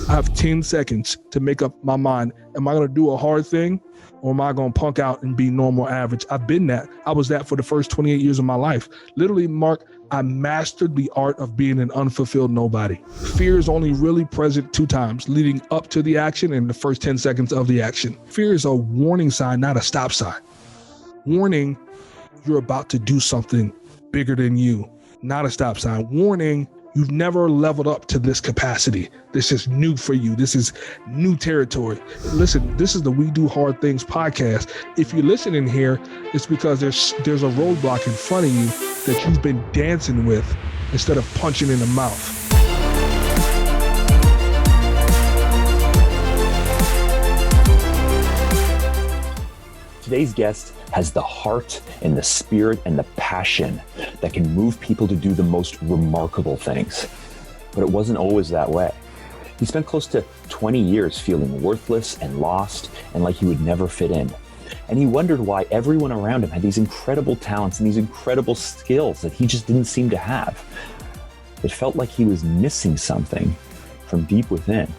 I have 10 seconds to make up my mind. Am I going to do a hard thing or am I going to punk out and be normal average? I've been that. I was that for the first 28 years of my life. Literally, Mark, I mastered the art of being an unfulfilled nobody. Fear is only really present 2 times, leading up to the action and the first 10 seconds of the action. Fear is a warning sign, not a stop sign. Warning, you're about to do something bigger than you, not a stop sign. Warning, you've never leveled up to this capacity. This is new for you. This is new territory. Listen, this is the We Do Hard Things podcast. If you're listening here, it's because there's a roadblock in front of you that you've been dancing with instead of punching in the mouth. Today's guest has the heart and the spirit and the passion that can move people to do the most remarkable things. But it wasn't always that way. He spent close to 20 years feeling worthless and lost and like he would never fit in. And he wondered why everyone around him had these incredible talents and these incredible skills that he just didn't seem to have. It felt like he was missing something from deep within.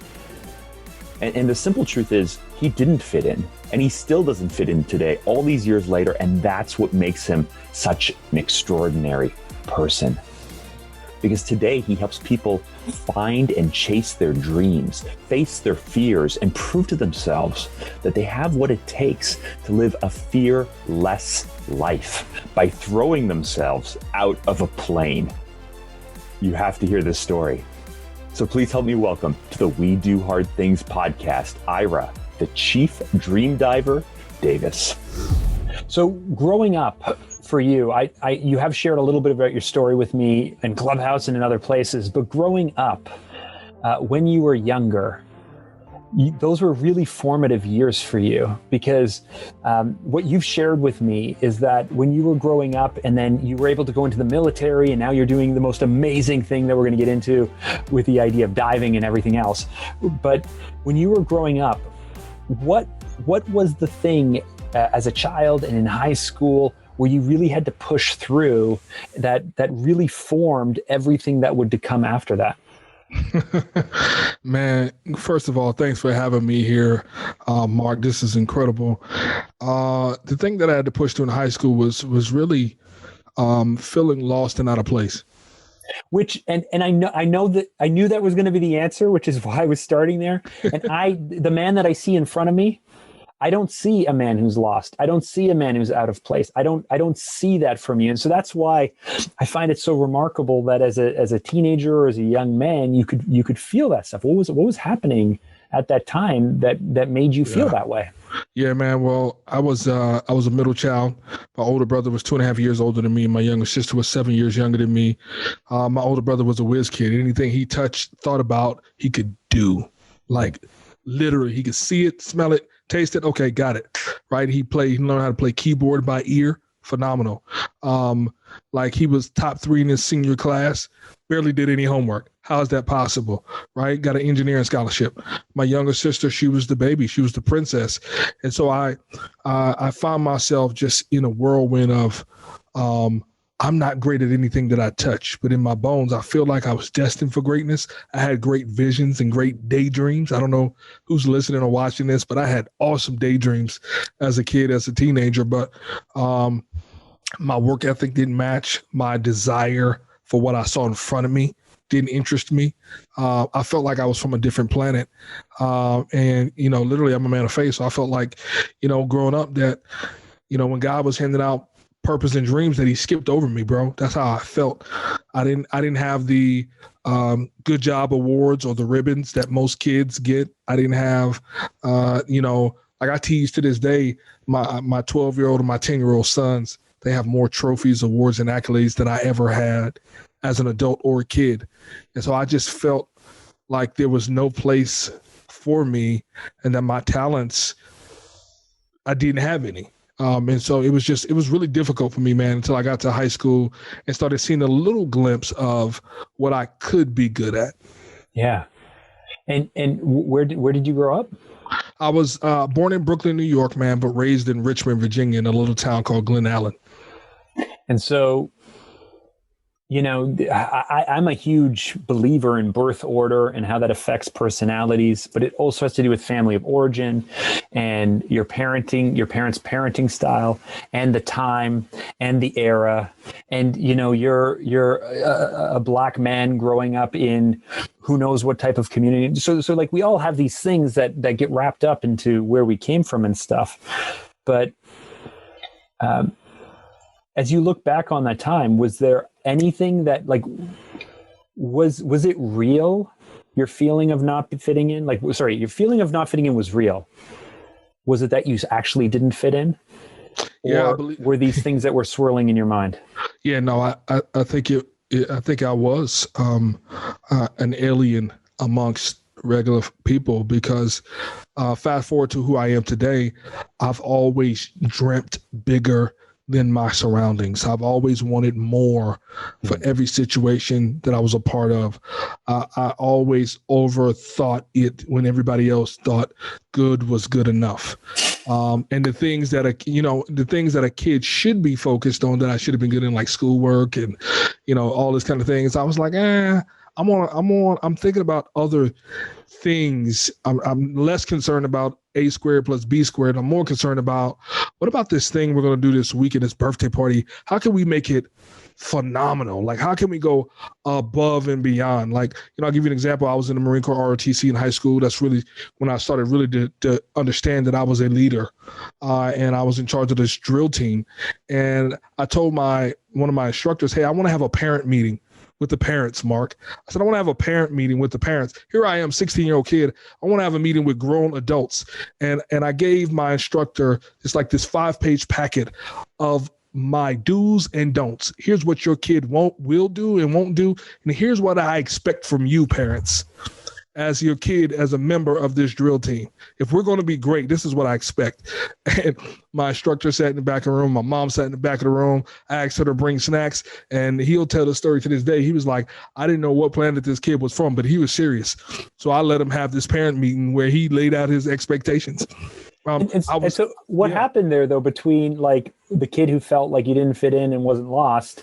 And the simple truth is, he didn't fit in, and he still doesn't fit in today, all these years later, and that's what makes him such an extraordinary person. Because today he helps people find and chase their dreams, face their fears, and prove to themselves that they have what it takes to live a fear-less life by throwing themselves out of a plane. You have to hear this story. So please help me welcome to the We Do Hard Things podcast, Ira, the Chief DreamDiver Davis. So growing up for you, you have shared a little bit about your story with me in Clubhouse and in other places, but growing up, when you were younger, those were really formative years for you because what you've shared with me is that when you were growing up and then you were able to go into the military and now you're doing the most amazing thing that we're going to get into with the idea of diving and everything else. But when you were growing up, what was the thing as a child and in high school where you really had to push through that really formed everything that would to come after that? Man, first of all, thanks for having me here, Mark. This is incredible. The thing that I had to push through in high school was really feeling lost and out of place. Which and I knew that was going to be the answer, which is why I was starting there. And the man that I see in front of me, I don't see a man who's lost. I don't see a man who's out of place. I don't see that from you. And so that's why I find it so remarkable that as a teenager or as a young man, you could feel that stuff. What was happening at that time that made you feel that way? Yeah, man. Well, I was a middle child. My older brother was 2.5 years older than me. My younger sister was 7 years younger than me. My older brother was a whiz kid. Anything he touched, thought about, he could do. Like literally, he could see it, smell it, taste it. Okay, got it. Right? He learned how to play keyboard by ear. Phenomenal. Like he was top 3 in his senior class, barely did any homework. How is that possible? Right? Got an engineering scholarship. My younger sister, she was the baby. She was the princess. And so I found myself just in a whirlwind of, I'm not great at anything that I touch, but in my bones, I feel like I was destined for greatness. I had great visions and great daydreams. I don't know who's listening or watching this, but I had awesome daydreams as a kid, as a teenager. But my work ethic didn't match. My desire for what I saw in front of me didn't interest me. I felt like I was from a different planet. And, literally I'm a man of faith. So I felt like, growing up that, when God was handing out purpose and dreams, that he skipped over me, bro. That's how I felt. I didn't have the good job awards or the ribbons that most kids get. I didn't have, like I tease to this day, my 12-year-old and my 10-year-old sons, they have more trophies, awards, and accolades than I ever had as an adult or a kid. And so I just felt like there was no place for me and that my talents, I didn't have any. And so it was really difficult for me, man, until I got to high school and started seeing a little glimpse of what I could be good at. Yeah. And where did you grow up? I was born in Brooklyn, New York, man, but raised in Richmond, Virginia, in a little town called Glen Allen. And so I'm a huge believer in birth order and how that affects personalities, but it also has to do with family of origin and your parents' parenting style and the time and the era. And, you're a black man growing up in who knows what type of community. So like we all have these things that get wrapped up into where we came from and stuff. But, as you look back on that time, was there anything that was it real? Your feeling of not fitting in? Your feeling of not fitting in was real. Was it that you actually didn't fit in? Or were these things that were swirling in your mind? Yeah, no, I think I think I was an alien amongst regular people because fast forward to who I am today, I've always dreamt bigger than my surroundings. I've always wanted more for every situation that I was a part of. I always overthought it when everybody else thought good was good enough. And the things that a kid should be focused on that I should have been good in, like schoolwork and, all this kind of things. I was like, I'm thinking about other things. I'm less concerned about A squared plus B squared. I'm more concerned about what about this thing we're going to do this weekend, this birthday party? How can we make it phenomenal? Like, how can we go above and beyond? Like, I'll give you an example. I was in the Marine Corps ROTC in high school. That's really when I started really to understand that I was a leader, and I was in charge of this drill team. And I told one of my instructors, hey, I want to have a parent meeting with the parents, Mark. I said, I want to have a parent meeting with the parents. Here I am, 16-year-old kid. I want to have a meeting with grown adults. And I gave my instructor this 5-page packet of my do's and don'ts. Here's what your kid will do and won't do. And here's what I expect from you, parents, as your kid, as a member of this drill team. If we're going to be great, this is what I expect. And my instructor sat in the back of the room. My mom sat in the back of the room. I asked her to bring snacks, and he'll tell the story to this day. He was like, I didn't know what planet this kid was from, but he was serious. So I let him have this parent meeting where he laid out his expectations. So what happened there, though, between the kid who felt like he didn't fit in and wasn't lost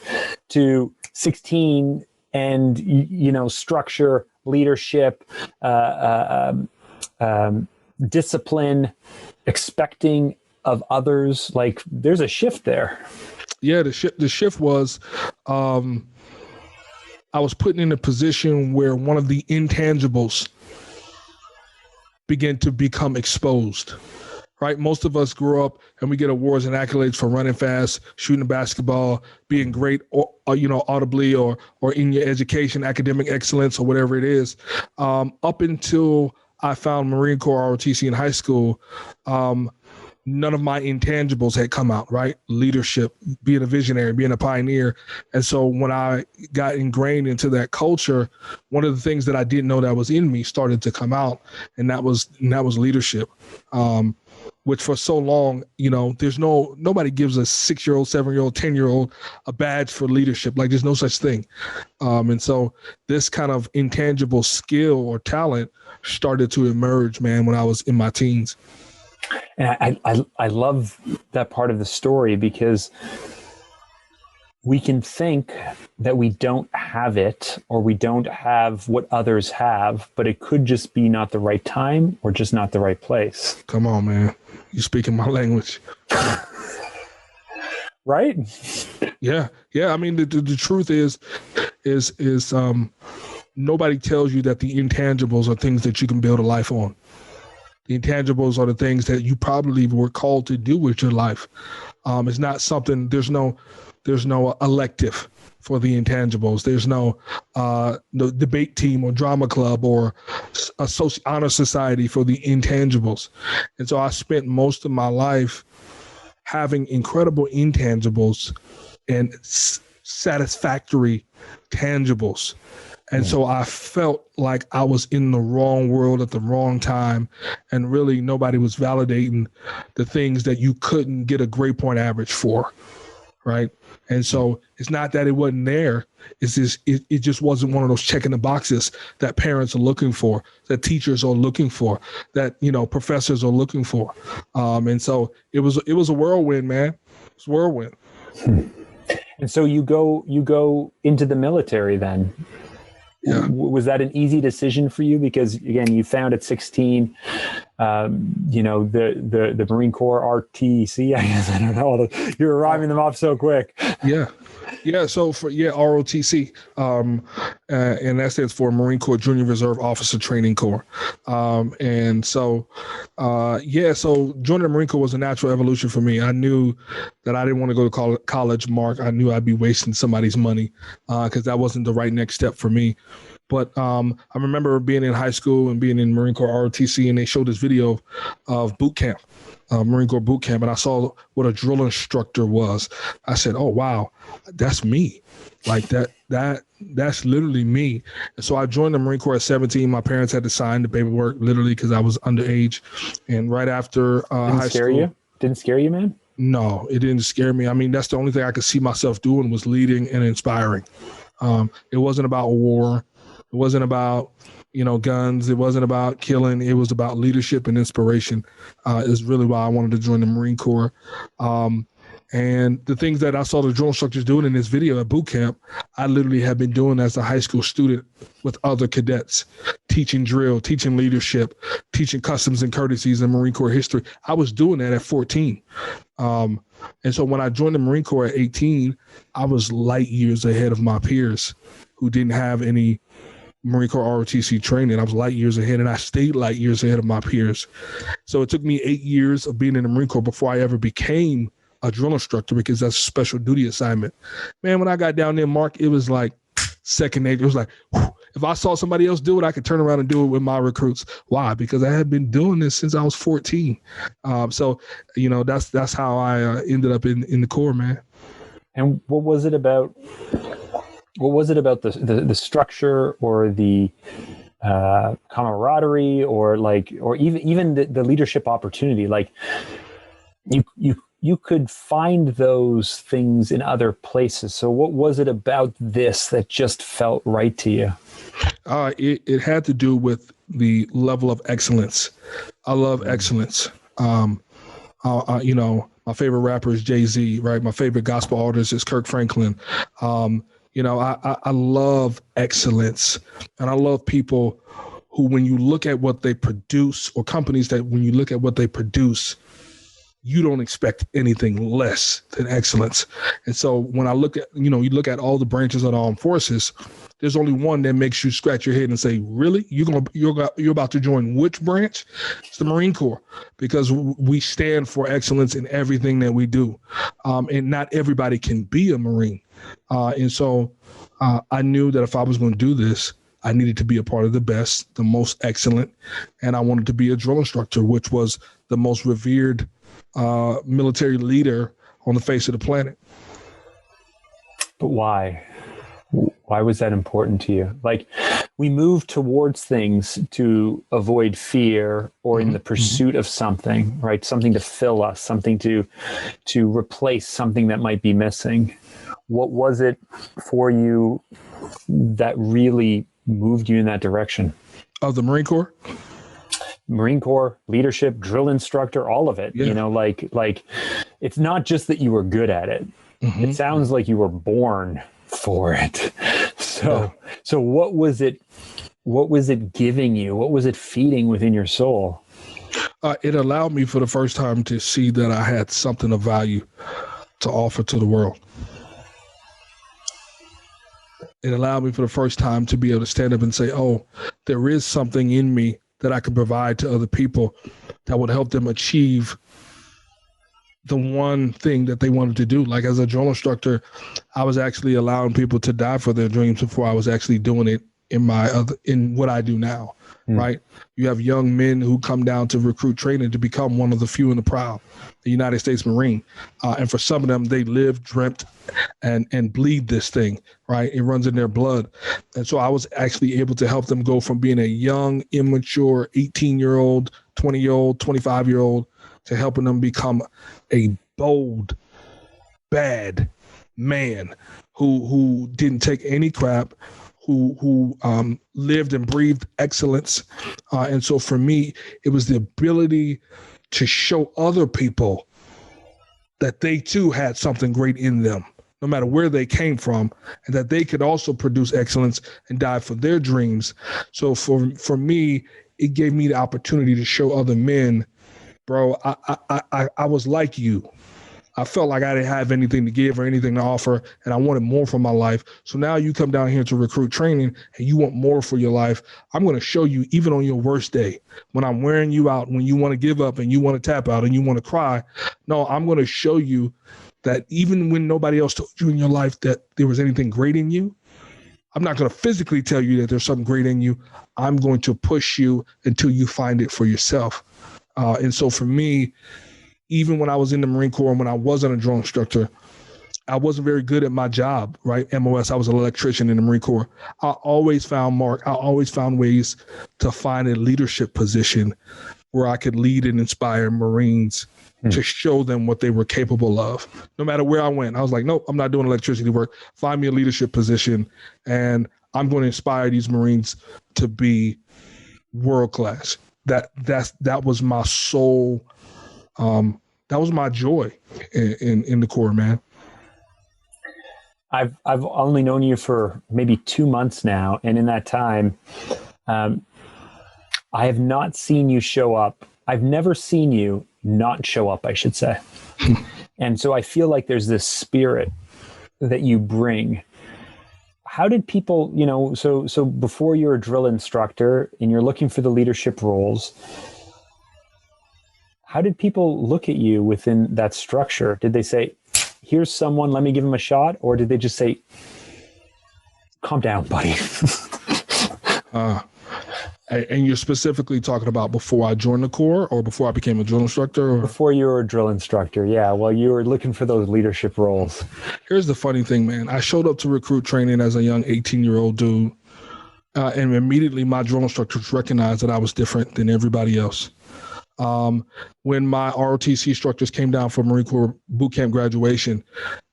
to 16 and, structure, leadership, discipline, expecting of others? There's a shift there. Yeah, the shift was I was put in a position where one of the intangibles began to become exposed. Right? Most of us grew up and we get awards and accolades for running fast, shooting the basketball, being great, or audibly or in your education, academic excellence, or whatever it is. Up until I found Marine Corps ROTC in high school, none of my intangibles had come out, right? Leadership, being a visionary, being a pioneer. And so when I got ingrained into that culture, one of the things that I didn't know that was in me started to come out, and that was leadership. Which for so long, nobody gives a 6-year-old, 7-year-old, 10-year-old a badge for leadership. There's no such thing. And so this kind of intangible skill or talent started to emerge, man, when I was in my teens. And I love that part of the story because we can think that we don't have it or we don't have what others have, but it could just be not the right time or just not the right place. Come on, man. You're speaking my language. Right? Yeah. I mean, the truth is nobody tells you that the intangibles are things that you can build a life on. The intangibles are the things that you probably were called to do with your life. It's not something, there's no elective for the intangibles. There's no debate team or drama club or honor society for the intangibles. And so I spent most of my life having incredible intangibles and satisfactory tangibles. And so I felt like I was in the wrong world at the wrong time, and really nobody was validating the things that you couldn't get a grade point average for, right? And so it's not that it wasn't there. It's just, it just wasn't one of those checking the boxes that parents are looking for, that teachers are looking for, that, professors are looking for. And so it was a whirlwind, man. It was a whirlwind. And so you go into the military then. Yeah. Was that an easy decision for you? Because again, you found at 16, the Marine Corps RTC, I guess, I don't know. You're rhyming them off so quick. Yeah. Yeah. So ROTC, and that stands for Marine Corps Junior Reserve Officer Training Corps. So joining the Marine Corps was a natural evolution for me. I knew that I didn't want to go to college, Mark. I knew I'd be wasting somebody's money because that wasn't the right next step for me. But I remember being in high school and being in Marine Corps ROTC, and they showed this video of boot camp, Marine Corps boot camp, and I saw what a drill instructor was. I said, "Oh wow, that's me! Like that's literally me." And so I joined the Marine Corps at 17. My parents had to sign the paperwork literally because I was underage. And right after high school, didn't scare you, man? No, it didn't scare me. I mean, that's the only thing I could see myself doing was leading and inspiring. It wasn't about war. It wasn't about, guns. It wasn't about killing. It was about leadership and inspiration. Is really why I wanted to join the Marine Corps. And the things that I saw the drill instructors doing in this video at boot camp, I literally had been doing as a high school student with other cadets, teaching drill, teaching leadership, teaching customs and courtesies and Marine Corps history. I was doing that at 14. And so when I joined the Marine Corps at 18, I was light years ahead of my peers who didn't have any Marine Corps ROTC training. I was light years ahead, and I stayed light years ahead of my peers. So it took me 8 years of being in the Marine Corps before I ever became a drill instructor, because that's a special duty assignment. Man, when I got down there, Mark, it was like second nature. It was like, whew, if I saw somebody else do it, I could turn around and do it with my recruits. Why? Because I had been doing this since I was 14. That's how I ended up in the Corps, man. And what was it about the structure or the camaraderie or even the leadership opportunity? Like you could find those things in other places. So what was it about this that just felt right to you? It had to do with the level of excellence. I love excellence. My favorite rapper is Jay-Z, right? My favorite gospel artist is Kirk Franklin. I love excellence, and I love people who, when you look at what they produce, or companies that when you look at what they produce, you don't expect anything less than excellence. And so when I look at, you look at all the branches of the armed forces, there's only one that makes you scratch your head and say, really? You're about to join which branch? It's the Marine Corps, because we stand for excellence in everything that we do. And not everybody can be a Marine. And so I knew that if I was going to do this, I needed to be a part of the best, the most excellent. And I wanted to be a drill instructor, which was the most revered military leader on the face of the planet. But why? Why was that important to you? Like, we move towards things to avoid fear or in the pursuit of something, right? Something to fill us, something to replace something that might be missing. What was it for you that really moved you in that direction? Of the Marine Corps? Marine Corps, leadership, drill instructor, all of it. Yeah. Like it's not just that you were good at it. It sounds like you were born for it. So what was it giving you? What was it feeding within your soul? It allowed me for the first time to see that I had something of value to offer to the world. It allowed me for the first time to be able to stand up and say, oh, there is something in me that I can provide to other people that would help them achieve the one thing that they wanted to do. Like, as a drill instructor, I was actually allowing people to die for their dreams before I was actually doing it in what I do now, right? You have young men who come down to recruit training to become one of the few and the proud, the United States Marine. And for some of them, they live, dreamt, and bleed this thing, right? It runs in their blood. And so I was actually able to help them go from being a young, immature 18-year-old, 20-year-old, 25-year-old to helping them become a bold, bad man who didn't take any crap, who lived and breathed excellence. And so for me, it was the ability to show other people that they too had something great in them, no matter where they came from, and that they could also produce excellence and die for their dreams. So for me, it gave me the opportunity to show other men, bro, I was like you. I felt like I didn't have anything to give or anything to offer, and I wanted more for my life. So now you come down here to recruit training and you want more for your life. I'm going to show you, even on your worst day, when I'm wearing you out, when you want to give up and you want to tap out and you want to cry. No, I'm going to show you that even when nobody else told you in your life that there was anything great in you, I'm not going to physically tell you that there's something great in you. I'm going to push you until you find it for yourself. And so for me, even when I was in the Marine Corps and when I wasn't a drill instructor, I wasn't very good at my job, right? MOS, I was an electrician in the Marine Corps. I always found ways to find a leadership position where I could lead and inspire Marines to show them what they were capable of. No matter where I went, I was like, nope, I'm not doing electricity work. Find me a leadership position, and I'm going to inspire these Marines to be world class. That was my soul. That was my joy in the Corps, man. I've only known you for maybe 2 months now, and in that time, I have not seen you show up. I've never seen you not show up, I should say. And so I feel like there's this spirit that you bring. How did people, so before you're a drill instructor and you're looking for the leadership roles, how did people look at you within that structure? Did they say, here's someone, let me give him a shot? Or did they just say, calm down, buddy? And you're specifically talking about before I joined the Corps or before I became a drill instructor? Or? Before you were a drill instructor, yeah. Well, you were looking for those leadership roles. Here's the funny thing, man. I showed up to recruit training as a young 18-year-old dude, and immediately my drill instructors recognized that I was different than everybody else. When my ROTC instructors came down for Marine Corps boot camp graduation,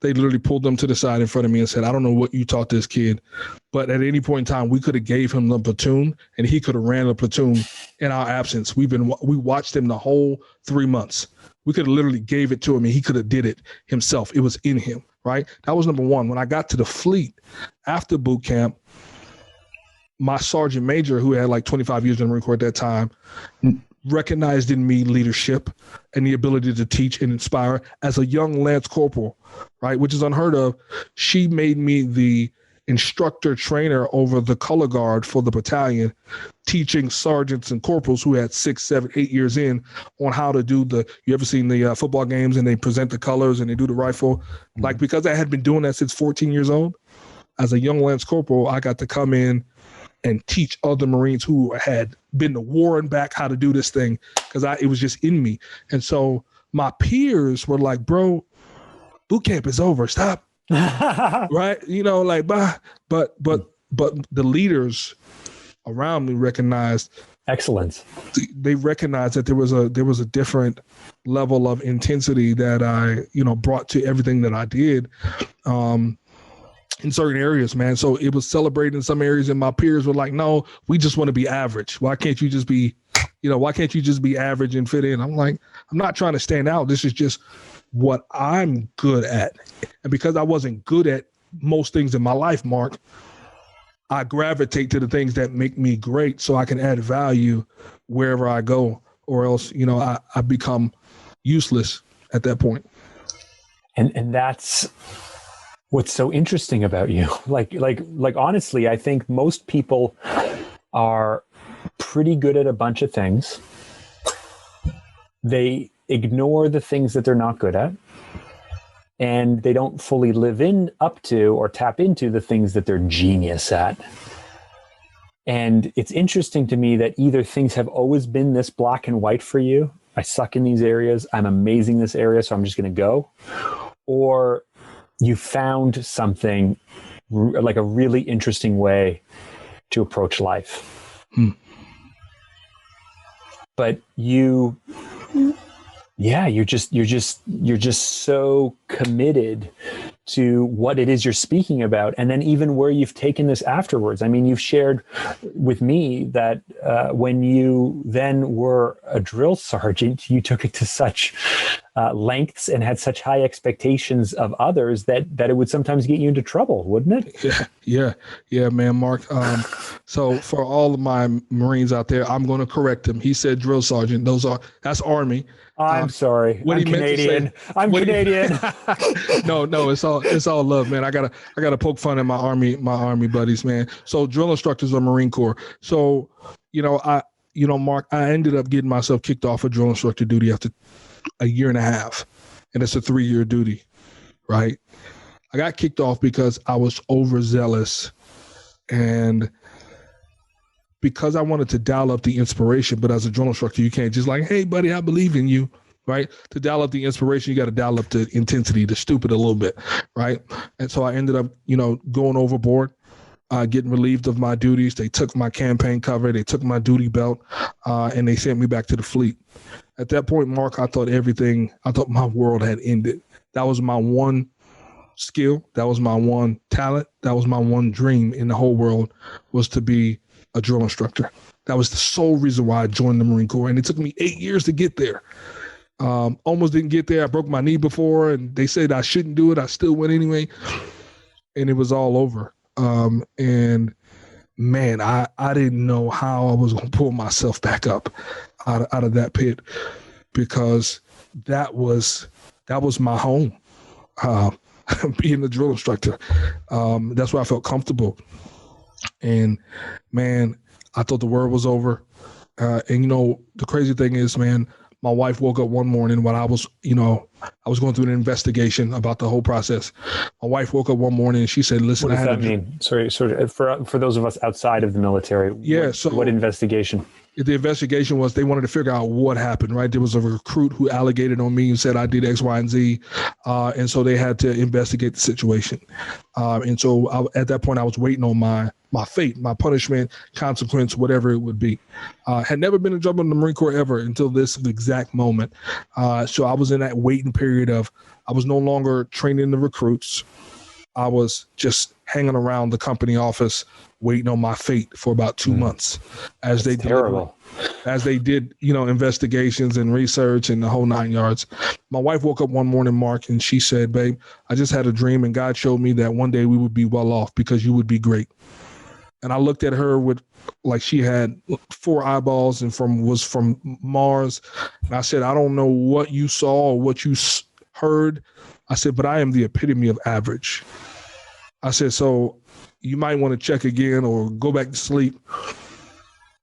they literally pulled them to the side in front of me and said, I don't know what you taught this kid, but at any point in time, we could have gave him the platoon and he could have ran the platoon in our absence. We watched him the whole 3 months. We could have literally gave it to him and he could have did it himself. It was in him, right? That was number one. When I got to the fleet after boot camp, my sergeant major, who had like 25 years in the Marine Corps at that time, recognized in me leadership and the ability to teach and inspire as a young Lance Corporal, right? Which is unheard of. She made me the instructor trainer over the color guard for the battalion, teaching sergeants and corporals who had 6, 7, 8 years in on how to do you ever seen the football games and they present the colors and they do the rifle? Mm-hmm. Like, because I had been doing that since 14 years old, as a young Lance Corporal, I got to come in and teach other Marines who had been to war and back how to do this thing, because it was just in me. And so my peers were like, bro, boot camp is over. Stop. Right? Bah. But the leaders around me recognized excellence. They recognized that there was a different level of intensity that I, brought to everything that I did. In certain areas, man. So it was celebrated in some areas, and my peers were like, no, we just want to be average. Why can't you just be average and fit in? I'm like, I'm not trying to stand out. This is just what I'm good at. And because I wasn't good at most things in my life, Mark, I gravitate to the things that make me great so I can add value wherever I go, or else, I become useless at that point. And that's what's so interesting about you. Like honestly, I think most people are pretty good at a bunch of things. They ignore the things that they're not good at, and they don't fully live up to or tap into the things that they're genius at. And it's interesting to me that either things have always been this black and white for you. I suck in these areas. I'm amazing in this area, so I'm just going to go. Or you found something like a really interesting way to approach life. But you're just so committed to what it is you're speaking about. And then even where you've taken this afterwards. I mean, you've shared with me that when you then were a drill sergeant, you took it to such lengths and had such high expectations of others that it would sometimes get you into trouble, wouldn't it? Yeah, man, Mark. So for all of my Marines out there, I'm going to correct him. He said drill sergeant. That's Army. I'm sorry. What I'm he meant to say- Canadian. I'm Canadian. No, it's all love, man. I gotta poke fun at my army buddies, man. So drill instructors are Marine Corps. So, Mark, I ended up getting myself kicked off of drill instructor duty after a year and a half, and it's a 3-year duty, right? I got kicked off because I was overzealous, and because I wanted to dial up the inspiration. But as a drill instructor, you can't just like, hey, buddy, I believe in you, right? To dial up the inspiration, you got to dial up the intensity, the stupid a little bit, right? And so I ended up, going overboard, getting relieved of my duties. They took my campaign cover, they took my duty belt, and they sent me back to the fleet. At that point, Mark, I thought my world had ended. That was my one skill. That was my one talent. That was my one dream in the whole world, was to be a drill instructor. That was the sole reason why I joined the Marine Corps. And it took me 8 years to get there. Almost didn't get there. I broke my knee before, and they said I shouldn't do it. I still went anyway. And it was all over. And man, I didn't know how I was going to pull myself back up out of that pit, because that was my home. Being a drill instructor. That's where I felt comfortable. And man, I thought the world was over. And the crazy thing is, man, my wife woke up one morning when I was going through an investigation about the whole process. My wife woke up one morning and she said, listen, what does that mean? Sorry, for those of us outside of the military. Yeah. What investigation? The investigation was they wanted to figure out what happened, right? There was a recruit who alleged on me and said I did X, Y, and Z. And so they had to investigate the situation. And so at that point, I was waiting on my fate, my punishment, consequence, whatever it would be. Had never been in trouble in the Marine Corps ever until this exact moment. So I was in that waiting period of, I was no longer training the recruits. I was just hanging around the company office waiting on my fate for about 2 months as they did, investigations and research and the whole 9 yards. My wife woke up one morning, Mark, and she said, babe, I just had a dream and God showed me that one day we would be well off because you would be great. And I looked at her with like she had 4 eyeballs and was from Mars. And I said, I don't know what you saw or what you heard. I said, but I am the epitome of average. I said, so you might want to check again or go back to sleep.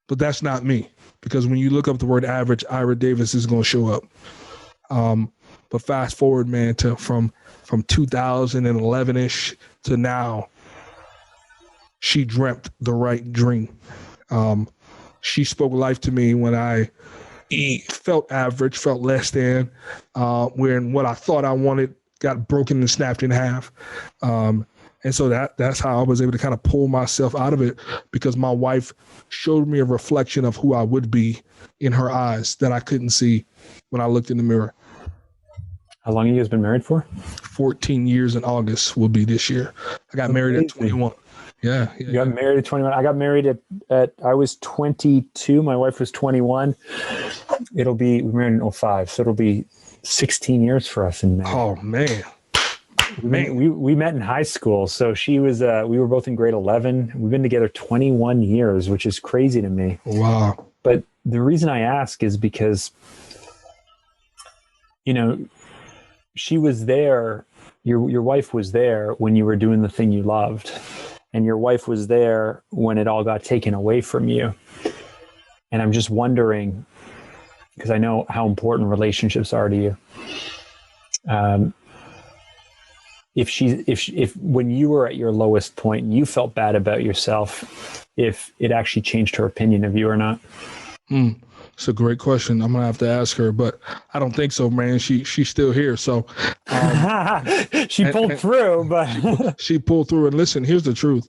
But that's not me, because when you look up the word average, Ira Davis is going to show up. But fast forward, man, to from 2011-ish to now, she dreamt the right dream. She spoke life to me when I felt average, felt less than, when what I thought I wanted got broken and snapped in half. And so that's how I was able to kind of pull myself out of it, because my wife showed me a reflection of who I would be in her eyes that I couldn't see when I looked in the mirror. How long have you guys been married for? 14 years in August will be this year. I got married at 21. Yeah. You got married at 21. I got married at I was 22. My wife was 21. We married in 2005. So it'll be 16 years for us in May. Oh, man. We met in high school. So she was, we were both in grade 11. We've been together 21 years, which is crazy to me. Wow. But the reason I ask is because, she was there. Your wife was there when you were doing the thing you loved. And your wife was there when it all got taken away from you. And I'm just wondering, because I know how important relationships are to you. If when you were at your lowest point, you felt bad about yourself, if it actually changed her opinion of you or not. It's a great question. I'm gonna have to ask her, but I don't think so, man. She's still here, so she pulled through. But she pulled through. And listen, here's the truth.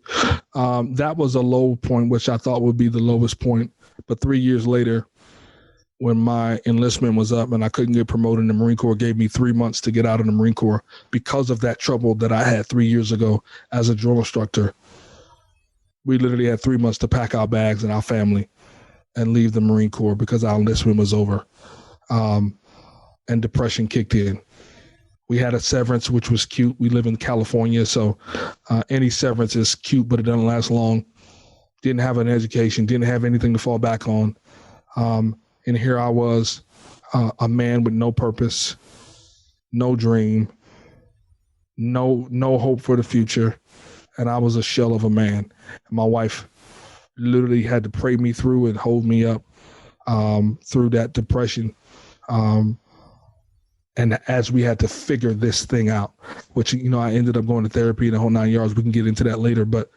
That was a low point, which I thought would be the lowest point. But 3 years later, when my enlistment was up and I couldn't get promoted in the Marine Corps, gave me 3 months to get out of the Marine Corps because of that trouble that I had 3 years ago as a drill instructor. We literally had 3 months to pack our bags and our family and leave the Marine Corps because our enlistment was over. And and depression kicked in. We had a severance, which was cute. We live in California, so any severance is cute, but it doesn't last long. Didn't have an education, didn't have anything to fall back on. And here I was, a man with no purpose, no dream, no hope for the future. And I was a shell of a man. And my wife literally had to pray me through and hold me up through that depression. And as we had to figure this thing out, which, I ended up going to therapy and the whole 9 yards. We can get into that later. But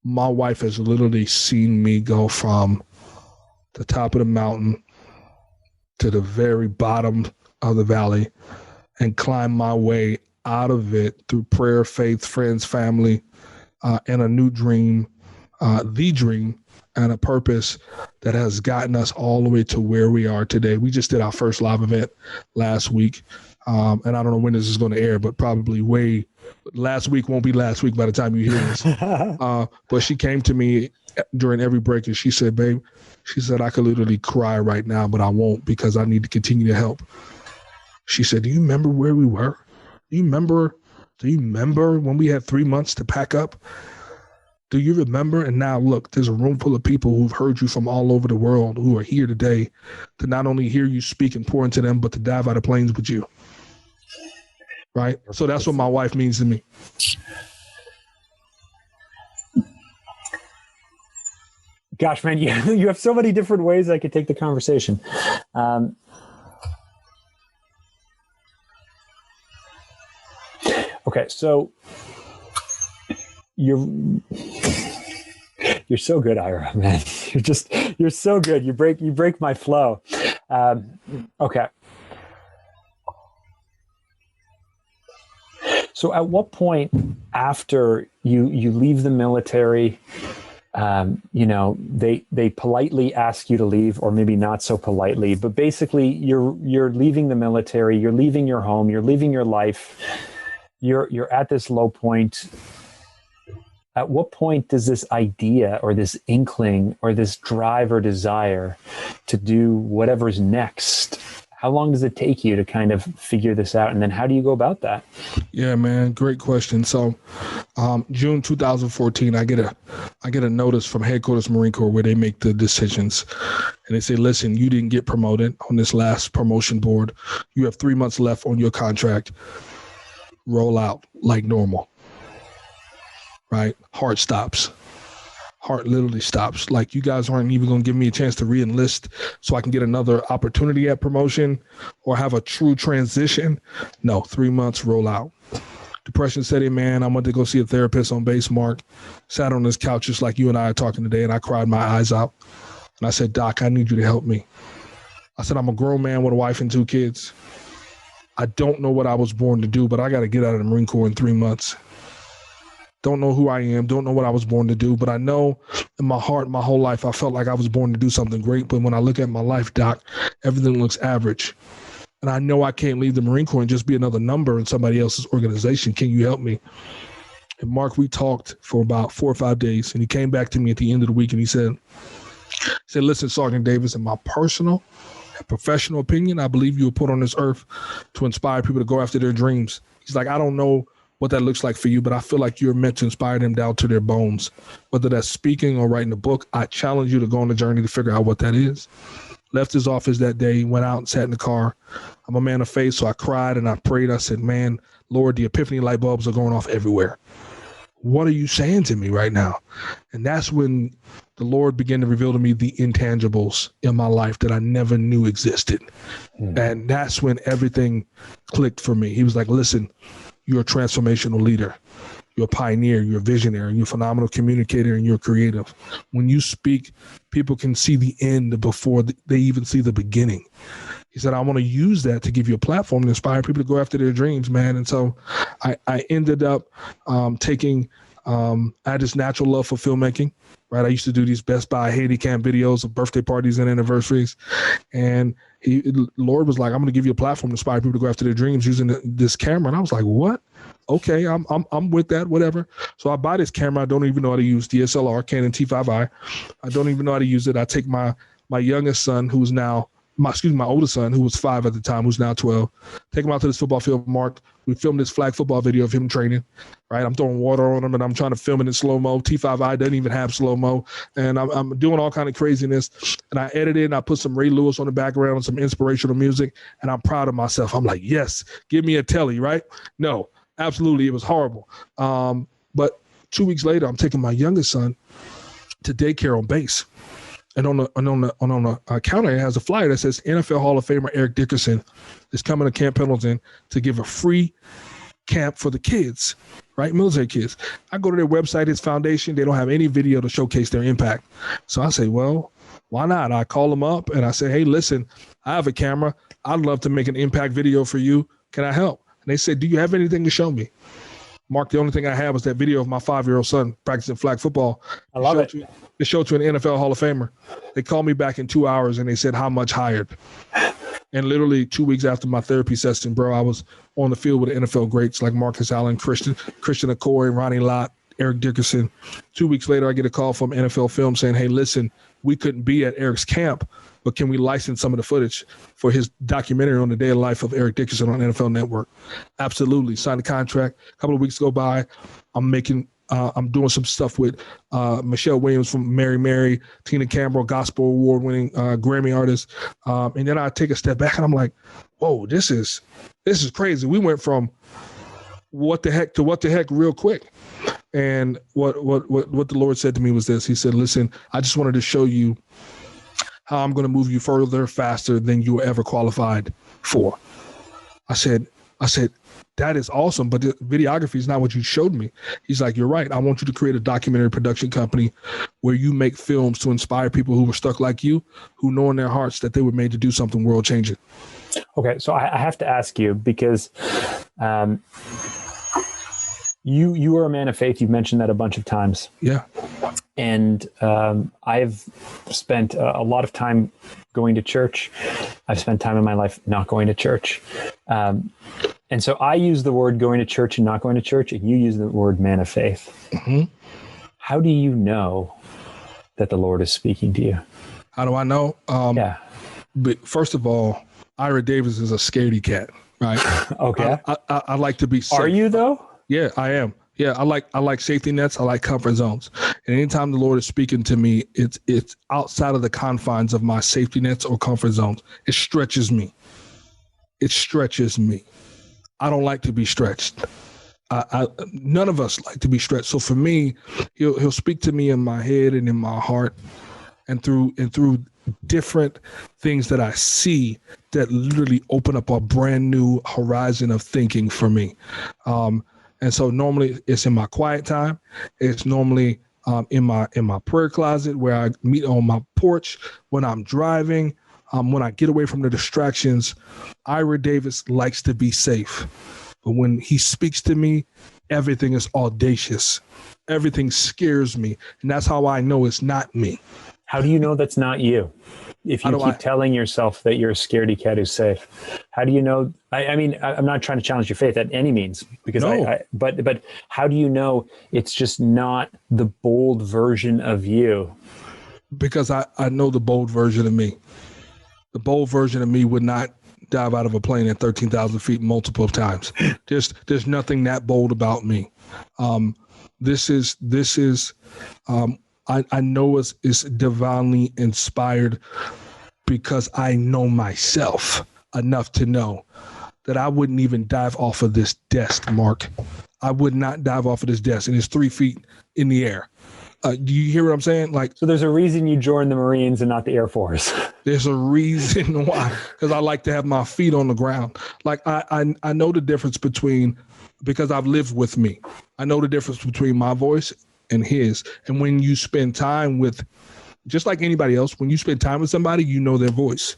my wife has literally seen me go from the top of the mountain to the very bottom of the valley and climb my way out of it through prayer, faith, friends, family, and a new dream, the dream, and a purpose that has gotten us all the way to where we are today. We just did our first live event last week. And I don't know when this is going to air, but probably last week won't be last week by the time you hear this. But she came to me during every break and she said, babe, she said, I could literally cry right now, but I won't because I need to continue to help. She said, do you remember where we were? Do you remember when we had 3 months to pack up? Do you remember? And now look, there's a room full of people who've heard you from all over the world who are here today to not only hear you speak and pour into them, but to dive out of planes with you. Right? So that's what my wife means to me. Gosh, man, you have so many different ways I could take the conversation. Okay, so you're so good, Ira, man. You're so good. You break my flow. Okay. So at what point after you leave the military, they politely ask you to leave, or maybe not so politely, but basically you're leaving the military, you're leaving your home, you're leaving your life, you're at this low point. At what point does this idea or this inkling or this drive or desire to do whatever's next, how long does it take you to kind of figure this out? And then how do you go about that? Yeah, man, great question. So June 2014, I get a notice from Headquarters Marine Corps where they make the decisions. And they say, listen, you didn't get promoted on this last promotion board. You have 3 months left on your contract. Roll out like normal. Right? Heart stops. Heart literally stops. Like, you guys aren't even going to give me a chance to re-enlist so I can get another opportunity at promotion or have a true transition. No, 3 months, roll out. Depression set in, man. I went to go see a therapist on base, Mark. Sat on this couch just like you and I are talking today, and I cried my eyes out. And I said, Doc, I need you to help me. I said, I'm a grown man with a wife and 2 kids. I don't know what I was born to do, but I got to get out of the Marine Corps in 3 months. Don't know who I am, don't know what I was born to do, but I know in my heart, my whole life, I felt like I was born to do something great. But when I look at my life, Doc, everything looks average. And I know I can't leave the Marine Corps and just be another number in somebody else's organization. Can you help me? And Mark, we talked for about 4 or 5 days, and he came back to me at the end of the week and he said, listen, Sergeant Davis, in my personal and professional opinion, I believe you were put on this earth to inspire people to go after their dreams. He's like, I don't know what that looks like for you, but I feel like you're meant to inspire them down to their bones. Whether that's speaking or writing a book, I challenge you to go on the journey to figure out what that is. Left his office that day, went out and sat in the car. I'm a man of faith, so I cried and I prayed. I said, man, Lord, the epiphany light bulbs are going off everywhere. What are you saying to me right now? And that's when the Lord began to reveal to me the intangibles in my life that I never knew existed. And that's when everything clicked for me. He was like, listen, you're a transformational leader. You're a pioneer. You're a visionary. You're a phenomenal communicator, and you're creative. When you speak, people can see the end before they even see the beginning. He said, I want to use that to give you a platform to inspire people to go after their dreams, man. And so I ended up taking I had this natural love for filmmaking, right? I used to do these Best Buy Haiti Camp videos of birthday parties and anniversaries. And Lord was like, I'm going to give you a platform to inspire people to go after their dreams using this camera. And I was like, what? Okay, I'm with that, whatever. So I buy this camera. I don't even know how to use DSLR, Canon T5i. I don't even know how to use it. I take my youngest son, who's now my oldest son, who was 5 at the time, who's now 12, take him out to this football field, Mark. We filmed this flag football video of him training, right? I'm throwing water on him and I'm trying to film it in slow-mo. T5i doesn't even have slow-mo. And I'm doing all kind of craziness. And I edited and I put some Ray Lewis on the background and some inspirational music. And I'm proud of myself. I'm like, yes, give me a telly, right? No, absolutely. It was horrible. But 2 weeks later, I'm taking my youngest son to daycare on base. And on the counter, it has a flyer that says NFL Hall of Famer Eric Dickerson is coming to Camp Pendleton to give a free camp for the kids, right? Military kids. I go to their website, his foundation. They don't have any video to showcase their impact. So I say, well, why not? I call them up and I say, hey, listen, I have a camera. I'd love to make an impact video for you. Can I help? And they said, do you have anything to show me? Mark, the only thing I have was that video of my 5-year-old son practicing flag football. I love it. They showed to an NFL Hall of Famer. They called me back in 2 hours and they said, how much hired? And literally 2 weeks after my therapy session, bro, I was on the field with the NFL greats like Marcus Allen, Christian McCoy, Ronnie Lott, Eric Dickerson. 2 weeks later, I get a call from NFL Film saying, hey, listen, we couldn't be at Eric's camp, but can we license some of the footage for his documentary on the day of life of Eric Dickerson on NFL Network? Absolutely. Signed a contract. A couple of weeks go by. I'm doing some stuff with Michelle Williams from Mary Mary, Tina Campbell, gospel award-winning Grammy artist. And then I take a step back and I'm like, whoa, this is crazy. We went from what the heck to what the heck real quick. And what the Lord said to me was this. He said, listen, I just wanted to show you how I'm going to move you further, faster than you were ever qualified for. I said, that is awesome, but the videography is not what you showed me. He's like, you're right. I want you to create a documentary production company where you make films to inspire people who were stuck like you, who know in their hearts that they were made to do something world-changing. Okay, so I have to ask you because you are a man of faith. You've mentioned that a bunch of times. Yeah. And I've spent a lot of time going to church. I've spent time in my life not going to church. And so I use the word going to church and not going to church, and you use the word man of faith. Mm-hmm. How do you know that the Lord is speaking to you? How do I know? But first of all, Ira Davis is a scaredy cat, right? Okay. I like to be safe. Are you though? Yeah, I am. Yeah, I like safety nets. I like comfort zones. And anytime the Lord is speaking to me, it's outside of the confines of my safety nets or comfort zones. It stretches me. I don't like to be stretched. None of us like to be stretched. So for me, he'll speak to me in my head and in my heart, and through different things that I see that literally open up a brand new horizon of thinking for me. And so normally it's in my quiet time. It's normally in my prayer closet where I meet on my porch, when I'm driving, when I get away from the distractions. Ira Davis likes to be safe. But when he speaks to me, everything is audacious. Everything scares me. And that's how I know it's not me. How do you know that's not you? If you keep telling yourself that you're a scaredy cat who's safe, how do you know? I mean, I'm not trying to challenge your faith at any means, because but how do you know it's just not the bold version of you? Because I know the bold version of me. The bold version of me would not dive out of a plane at 13,000 feet multiple times. There's nothing that bold about me. This is. I know it's divinely inspired because I know myself enough to know that I wouldn't even dive off of this desk, Mark. I would not dive off of this desk, and it's 3 feet in the air. Do you hear what I'm saying? So there's a reason you joined the Marines and not the Air Force. There's a reason why, because I like to have my feet on the ground. I know the difference because I've lived with me. I know the difference between my voice and his. And when you spend time with, just like anybody else, when you spend time with somebody, you know their voice,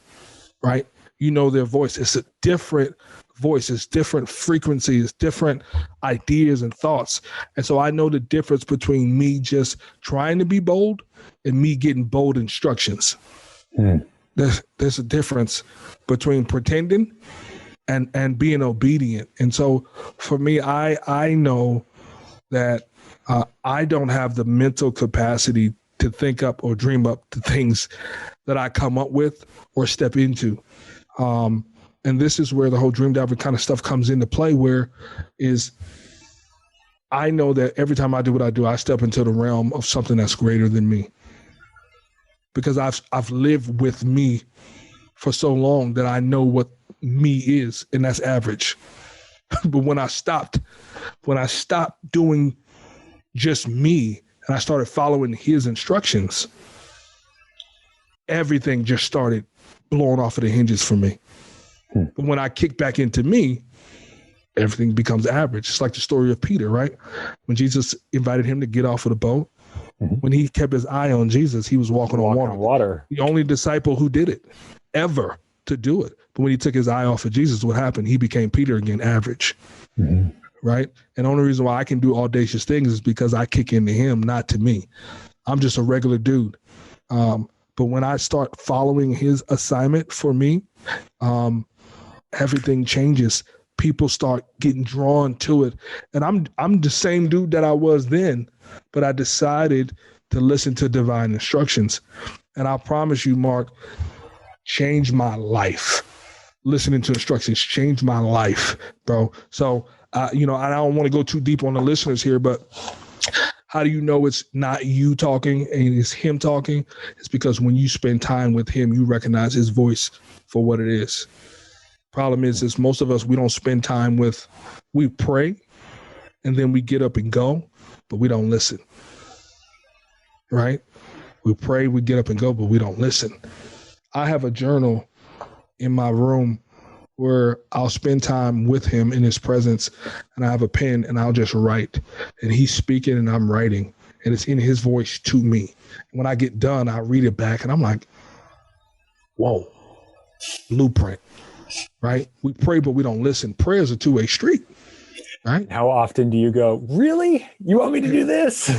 right? You know their voice. It's a different voice. It's different frequency. It's different ideas and thoughts. And so I know the difference between me just trying to be bold and me getting bold instructions. There's a difference between pretending and being obedient. And so for me, I know that I don't have the mental capacity to think up or dream up the things that I come up with or step into. And this is where the whole dream diver kind of stuff comes into play, where is I know that every time I do what I do, I step into the realm of something that's greater than me. Because I've lived with me for so long that I know what me is, and that's average. But when I stopped doing just me and I started following his instructions, everything just started blowing off of the hinges for me. But when I kick back into me, everything becomes average. It's like the story of Peter, right? When Jesus invited him to get off of the boat, when he kept his eye on Jesus, he was walking on water. The only disciple who did it ever to do it. But when he took his eye off of Jesus, what happened? He became Peter again, average. Right? And the only reason why I can do audacious things is because I kick into him, not to me. I'm just a regular dude. But when I start following his assignment for me, everything changes. People start getting drawn to it. And I'm the same dude that I was then, but I decided to listen to divine instructions. And I promise you, Mark, changed my life. Listening to instructions changed my life, bro. So, I don't want to go too deep on the listeners here, but how do you know it's not you talking and it's him talking? It's because when you spend time with him, you recognize his voice for what it is. Problem is most of us, we don't spend time we pray and then we get up and go, but we don't listen, right? We pray, we get up and go, but we don't listen. I have a journal in my room where I'll spend time with him in his presence, and I have a pen and I'll just write, and he's speaking and I'm writing, and it's in his voice to me. When I get done, I read it back and I'm like, whoa, blueprint, right? We pray, but we don't listen. Prayer is a two-way street, right? How often do you go, really? You want me to do this?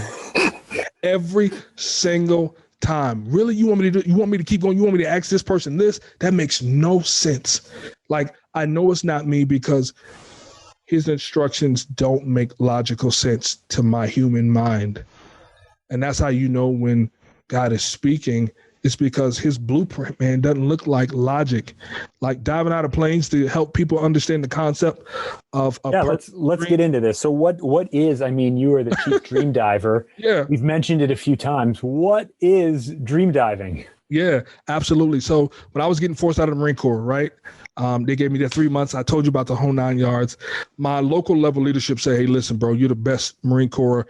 Every single time. Really? You want me to keep going? You want me to ask this person this? That makes no sense. Like, I know it's not me because his instructions don't make logical sense to my human mind. And that's how you know when God is speaking. It's because his blueprint, man, doesn't look like logic. Like diving out of planes to help people understand the concept of let's get into this. So what is, you are the Chief DreamDiver. Yeah. We've mentioned it a few times. What is dream diving? Yeah, absolutely. So when I was getting forced out of the Marine Corps, right? They gave me that 3 months. I told you about the whole 9 yards. My local level leadership said, hey, listen, bro, you're the best Marine Corps